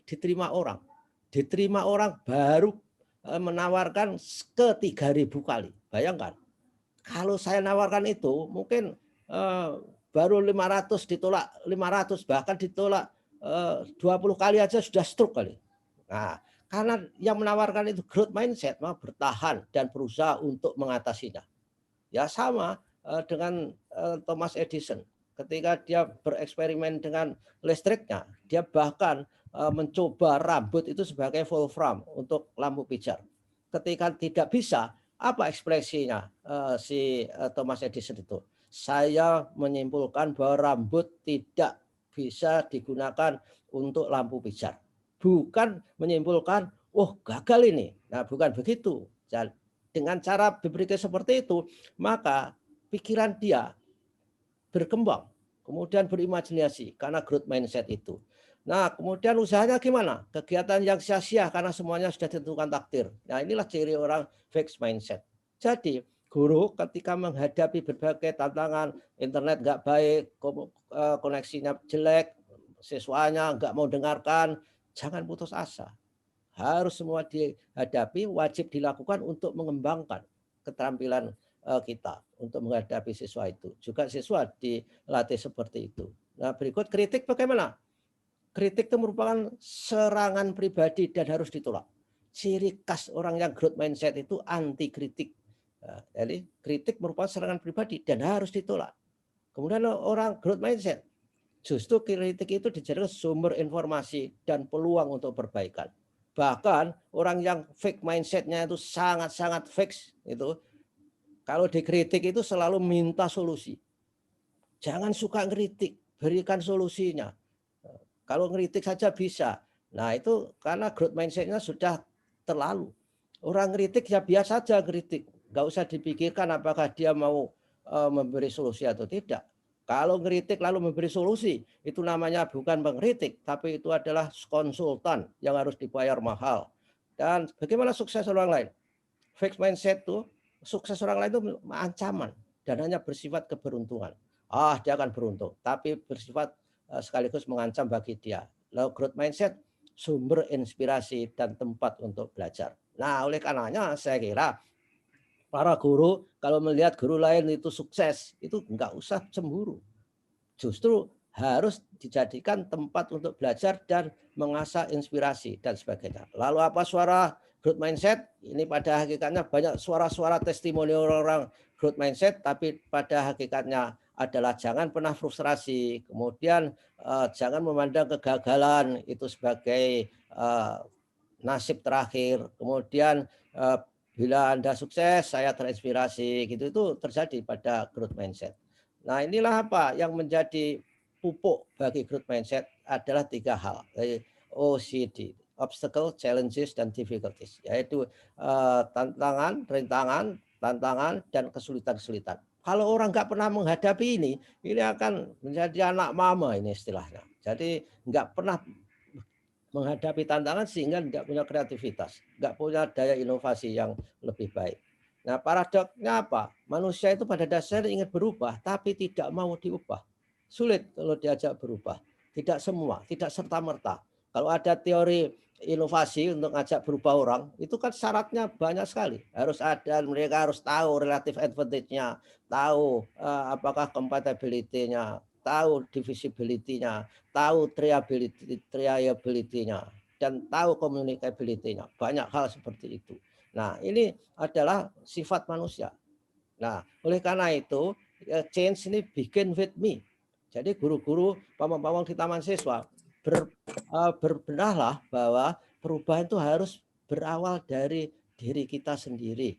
diterima orang. Diterima orang baru menawarkan ke 3.000 kali. Bayangkan. Kalau saya nawarkan itu mungkin baru 500 ditolak 500 bahkan ditolak 20 kali aja sudah stroke kali. Nah, karena yang menawarkan itu growth mindset, mau bertahan dan berusaha untuk mengatasinya. Ya sama dengan Thomas Edison. Ketika dia bereksperimen dengan listriknya, dia bahkan mencoba rambut itu sebagai wolfram untuk lampu pijar. Ketika tidak bisa, apa ekspresinya si Thomas Edison itu? Saya menyimpulkan bahwa rambut tidak bisa digunakan untuk lampu pijar. Bukan menyimpulkan, oh gagal ini. Nah bukan begitu. Dengan cara berpikir seperti itu, maka pikiran dia berkembang. Kemudian berimajinasi karena growth mindset itu. Nah, kemudian usahanya gimana? Kegiatan yang sia-sia karena semuanya sudah ditentukan takdir. Nah, inilah ciri orang fixed mindset. Jadi, guru ketika menghadapi berbagai tantangan, internet nggak baik, koneksinya jelek, siswanya nggak mau dengarkan, jangan putus asa. Harus semua dihadapi, wajib dilakukan untuk mengembangkan keterampilan kita untuk menghadapi siswa itu. Juga siswa dilatih seperti itu. Nah, berikut kritik bagaimana? Kritik itu merupakan serangan pribadi dan harus ditolak. Ciri khas orang yang growth mindset itu anti kritik. Nah, jadi kritik merupakan serangan pribadi dan harus ditolak. Kemudian orang growth mindset, justru kritik itu dijadikan sumber informasi dan peluang untuk perbaikan. Bahkan orang yang fixed mindsetnya itu sangat-sangat fix itu, kalau dikritik itu selalu minta solusi. Jangan suka ngeritik, berikan solusinya. Kalau ngeritik saja bisa. Nah itu karena growth mindsetnya sudah terlalu. Orang ngeritik ya biasa saja ngeritik. Nggak usah dipikirkan apakah dia mau memberi solusi atau tidak. Kalau ngeritik lalu memberi solusi, itu namanya bukan mengkritik, tapi itu adalah konsultan yang harus dibayar mahal. Dan bagaimana sukses orang lain? Fixed mindset itu, sukses orang lain itu ancaman dan hanya bersifat keberuntungan. Dia akan beruntung, tapi bersifat sekaligus mengancam bagi dia. Lalu growth mindset, sumber inspirasi dan tempat untuk belajar. Nah, oleh karenanya saya kira para guru kalau melihat guru lain itu sukses, itu enggak usah cemburu. Justru harus dijadikan tempat untuk belajar dan mengasah inspirasi dan sebagainya. Lalu apa suara growth mindset? Ini pada hakikatnya banyak suara-suara testimoni orang growth mindset, tapi pada hakikatnya adalah jangan pernah frustrasi, kemudian jangan memandang kegagalan itu sebagai nasib terakhir, kemudian bila Anda sukses, saya terinspirasi, gitu. Itu terjadi pada growth mindset. Nah, inilah apa yang menjadi pupuk bagi growth mindset adalah 3 hal, OCD, obstacle, challenges, dan difficulties, yaitu tantangan, rintangan, tantangan, dan kesulitan-kesulitan. Kalau orang nggak pernah menghadapi ini akan menjadi anak mama ini istilahnya. Jadi nggak pernah menghadapi tantangan sehingga tidak punya kreativitas, nggak punya daya inovasi yang lebih baik. Nah, paradoksnya apa? Manusia itu pada dasarnya ingin berubah, tapi tidak mau diubah. Sulit kalau diajak berubah. Tidak semua, tidak serta-merta. Kalau ada teori inovasi untuk ngajak berubah orang, itu kan syaratnya banyak sekali. Harus ada, mereka harus tahu relative advantage-nya, tahu apakah compatibility-nya, tahu divisibility-nya, tahu triability-nya, dan tahu communicability-nya. Banyak hal seperti itu. Nah, ini adalah sifat manusia. Nah, oleh karena itu, change ini begin with me. Jadi guru-guru, pamong-pamong di taman siswa, berbenahlah bahwa perubahan itu harus berawal dari diri kita sendiri.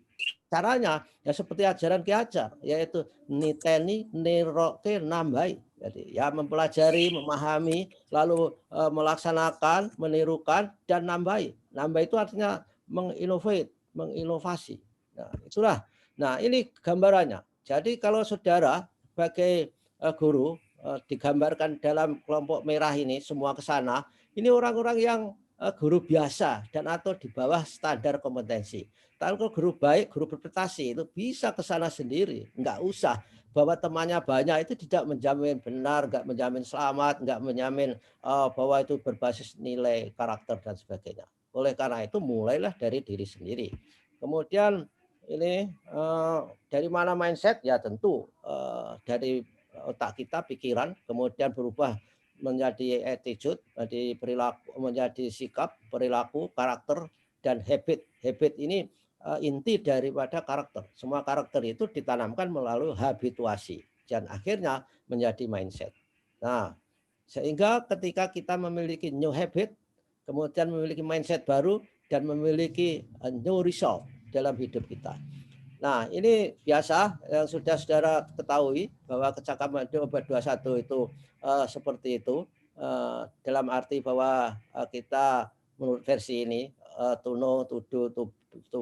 Caranya ya seperti ajaran Ki Hajar, yaitu niteni, niroke, nambai. Jadi ya mempelajari, memahami, lalu melaksanakan, menirukan, dan nambai. Nambai itu artinya menginnovate, menginovasi. Nah, itulah. Nah, ini gambarannya. Jadi kalau saudara sebagai guru digambarkan dalam kelompok merah ini semua ke sana, ini orang-orang yang guru biasa dan atau di bawah standar kompetensi. Tapi kalau guru baik, guru berprestasi itu bisa ke sana sendiri, nggak usah bahwa temannya banyak itu tidak menjamin benar, nggak menjamin selamat, nggak menjamin bahwa itu berbasis nilai, karakter dan sebagainya. Oleh karena itu mulailah dari diri sendiri. Kemudian ini dari mana mindset? Ya tentu dari otak kita, pikiran, kemudian berubah menjadi attitude, menjadi perilaku, menjadi sikap, perilaku, karakter, dan habit. Habit ini inti daripada karakter. Semua karakter itu ditanamkan melalui habituasi dan akhirnya menjadi mindset. Nah, sehingga ketika kita memiliki new habit, kemudian memiliki mindset baru dan memiliki new result dalam hidup kita. Nah, ini biasa yang sudah saudara ketahui bahwa kecakapan obat 21 itu seperti itu, dalam arti bahwa kita menurut versi ini to know, to do, to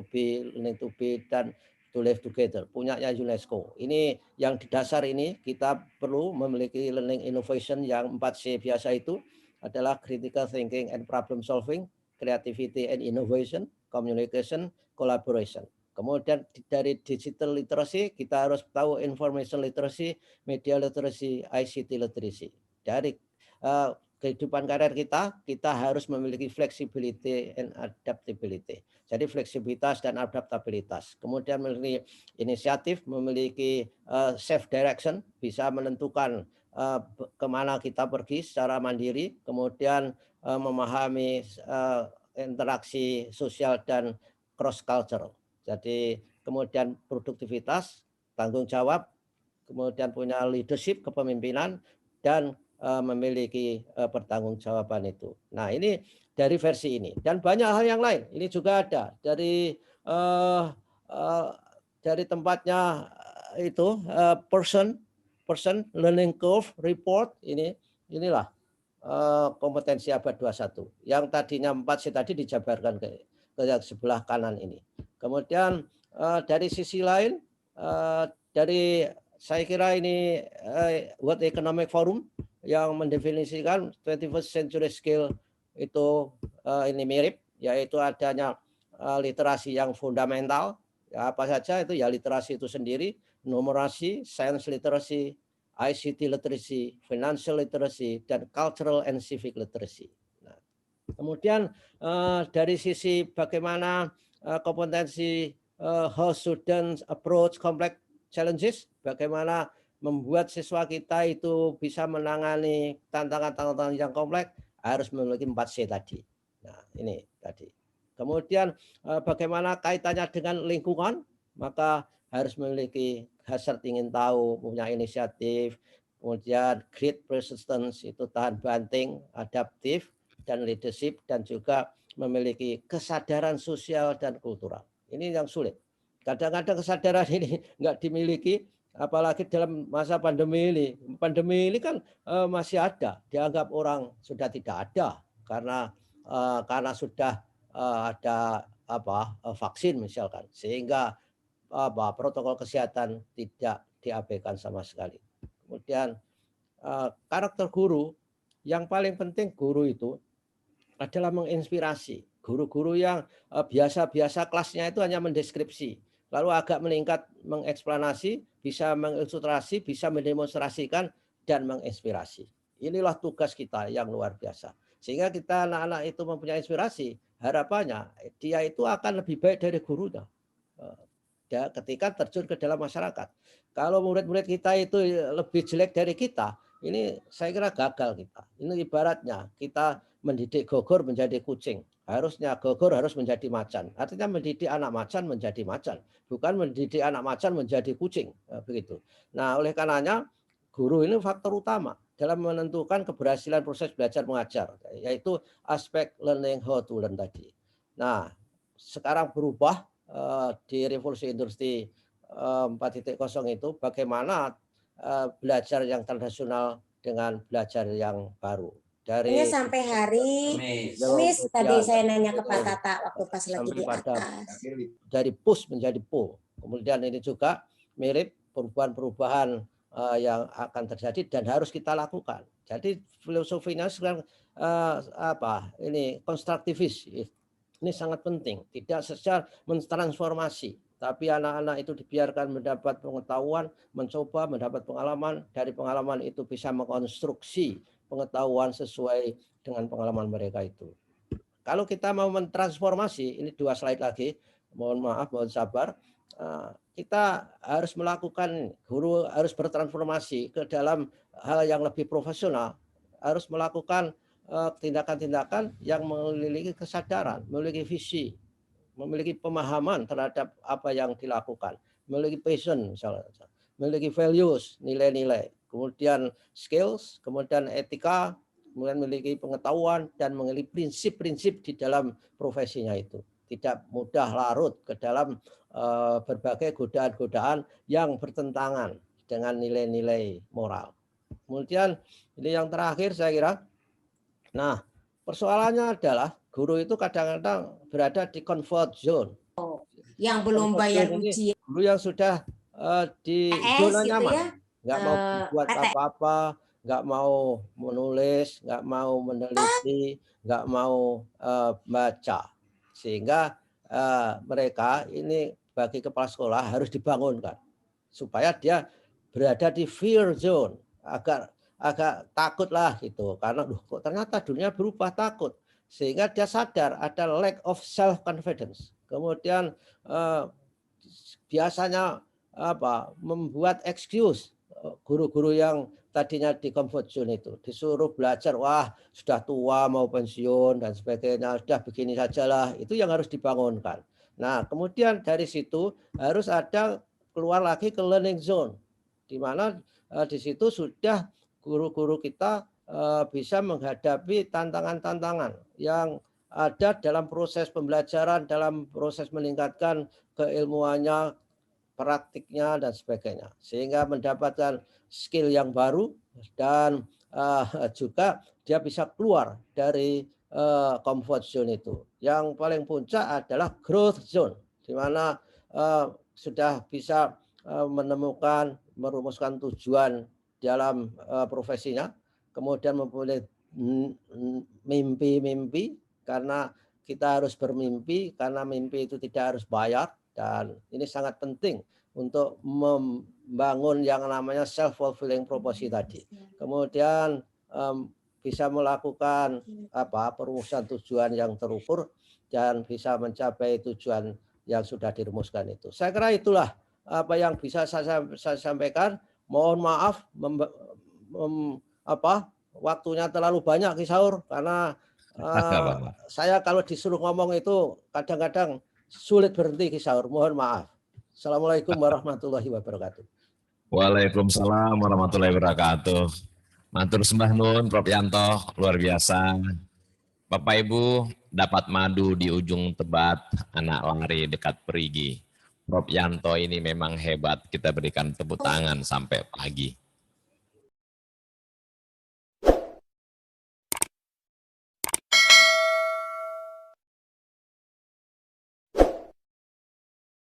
be, learning to be, dan to live together, punyanya UNESCO. Ini yang di dasar ini kita perlu memiliki learning innovation yang 4C biasa itu adalah critical thinking and problem solving, creativity and innovation, communication, collaboration. Kemudian dari digital literacy kita harus tahu information literacy, media literacy, ICT literacy. Dari kehidupan karir kita harus memiliki flexibility and adaptability. Jadi fleksibilitas dan adaptabilitas. Kemudian memiliki inisiatif, memiliki self direction, bisa menentukan kemana kita pergi secara mandiri. Kemudian memahami interaksi sosial dan cross cultural. Jadi kemudian produktivitas, tanggung jawab, kemudian punya leadership, kepemimpinan, dan memiliki pertanggungjawaban itu. Nah, ini dari versi ini dan banyak hal yang lain. Ini juga ada dari tempatnya itu person learning curve report inilah kompetensi abad 21. Yang tadinya 4 tadi dijabarkan ke sebelah kanan ini. Kemudian dari sisi lain dari saya kira ini World Economic Forum yang mendefinisikan 21st century skill itu ini mirip, yaitu adanya literasi yang fundamental. Ya, apa saja itu ya, literasi itu sendiri, numerasi, science literacy, ICT literacy, financial literacy, dan cultural and civic literacy. Nah, kemudian dari sisi bagaimana kompetensi how students approach complex challenges, bagaimana membuat siswa kita itu bisa menangani tantangan-tantangan yang kompleks, harus memiliki 4C tadi. Nah, ini tadi. Kemudian bagaimana kaitannya dengan lingkungan, maka harus memiliki hasrat ingin tahu, punya inisiatif, kemudian great persistence, itu tahan banting, adaptif, dan leadership, dan juga memiliki kesadaran sosial dan kultural. Ini yang sulit. Kadang-kadang kesadaran ini nggak dimiliki, apalagi dalam masa pandemi ini. Pandemi ini kan masih ada, dianggap orang sudah tidak ada karena sudah ada vaksin misalkan, sehingga protokol kesehatan tidak diabaikan sama sekali. Kemudian karakter guru, yang paling penting guru itu adalah menginspirasi. Guru-guru yang biasa-biasa kelasnya itu hanya mendeskripsi, lalu agak meningkat mengeksplanasi, bisa mengilustrasi, bisa mendemonstrasikan, dan menginspirasi. Inilah tugas kita yang luar biasa. Sehingga kita anak-anak itu mempunyai inspirasi, harapannya dia itu akan lebih baik dari gurunya ketika terjun ke dalam masyarakat. Kalau murid-murid kita itu lebih jelek dari kita, ini saya kira gagal kita. Ini ibaratnya kita mendidik gogor menjadi kucing. Harusnya gogor harus menjadi macan. Artinya mendidik anak macan menjadi macan, bukan mendidik anak macan menjadi kucing. Begitu. Nah, oleh karenanya guru ini faktor utama dalam menentukan keberhasilan proses belajar mengajar, yaitu aspek learning how to learn tadi. Nah, sekarang berubah di revolusi industri 4.0 itu, bagaimana belajar yang tradisional dengan belajar yang baru. Dari sampai hari Kamis tadi saya nanya ke Pak Tata waktu pas lagi di atas. Dari push menjadi pull. Kemudian ini juga mirip perubahan-perubahan yang akan terjadi dan harus kita lakukan. Jadi filosofinya sekarang ini konstruktivis. Ini sangat penting, tidak secara mentransformasi, tapi anak-anak itu dibiarkan mendapat pengetahuan, mencoba mendapat pengalaman, dari pengalaman itu bisa mengkonstruksi pengetahuan sesuai dengan pengalaman mereka itu. Kalau kita mau mentransformasi, ini 2 slide lagi, mohon maaf, mohon sabar, kita harus melakukan, guru harus bertransformasi ke dalam hal yang lebih profesional, harus melakukan tindakan-tindakan yang memiliki kesadaran, memiliki visi, memiliki pemahaman terhadap apa yang dilakukan, memiliki passion misalnya, memiliki values, nilai-nilai, kemudian skills, kemudian etika, kemudian memiliki pengetahuan dan memiliki prinsip-prinsip di dalam profesinya itu. Tidak mudah larut ke dalam berbagai godaan-godaan yang bertentangan dengan nilai-nilai moral. Kemudian ini yang terakhir saya kira. Nah, persoalannya adalah guru itu kadang-kadang berada di comfort zone. Yang belum bayar ujian. Guru yang sudah di zona nyaman, ya? Nggak mau buat apa-apa, nggak mau menulis, nggak mau meneliti, nggak mau baca. Sehingga mereka ini bagi kepala sekolah harus dibangunkan supaya dia berada di fear zone, agak takut lah gitu, karena kok ternyata dunia berubah, takut, sehingga dia sadar ada lack of self confidence. Kemudian biasanya membuat excuse. Guru-guru yang tadinya di comfort zone itu disuruh belajar, wah sudah tua mau pensiun dan sebagainya, sudah begini sajalah, itu yang harus dibangunkan. Nah, kemudian dari situ harus ada keluar lagi ke learning zone, di mana di situ sudah guru-guru kita bisa menghadapi tantangan-tantangan yang ada dalam proses pembelajaran, dalam proses meningkatkan keilmuannya, praktiknya, dan sebagainya. Sehingga mendapatkan skill yang baru dan juga dia bisa keluar dari comfort zone itu. Yang paling puncak adalah growth zone, di mana sudah bisa menemukan merumuskan tujuan dalam profesinya, kemudian mempunyai mimpi-mimpi, karena kita harus bermimpi, karena mimpi itu tidak harus bayar, dan ini sangat penting untuk membangun yang namanya self-fulfilling prophecy tadi. Kemudian bisa melakukan perumusan tujuan yang terukur dan bisa mencapai tujuan yang sudah dirumuskan itu. Saya kira itulah apa yang bisa saya sampaikan. Mohon maaf waktunya terlalu banyak Ki Saur, karena saya kalau disuruh ngomong itu kadang-kadang sulit berhenti Ki Saur. Mohon maaf. Assalamualaikum warahmatullahi wabarakatuh. Waalaikumsalam warahmatullahi wabarakatuh. Matur sembah nuwun Prof Yanto, luar biasa. Bapak Ibu dapat madu di ujung tebat, anak lari dekat perigi. Prof Yanto ini memang hebat, kita berikan tepuk tangan sampai pagi.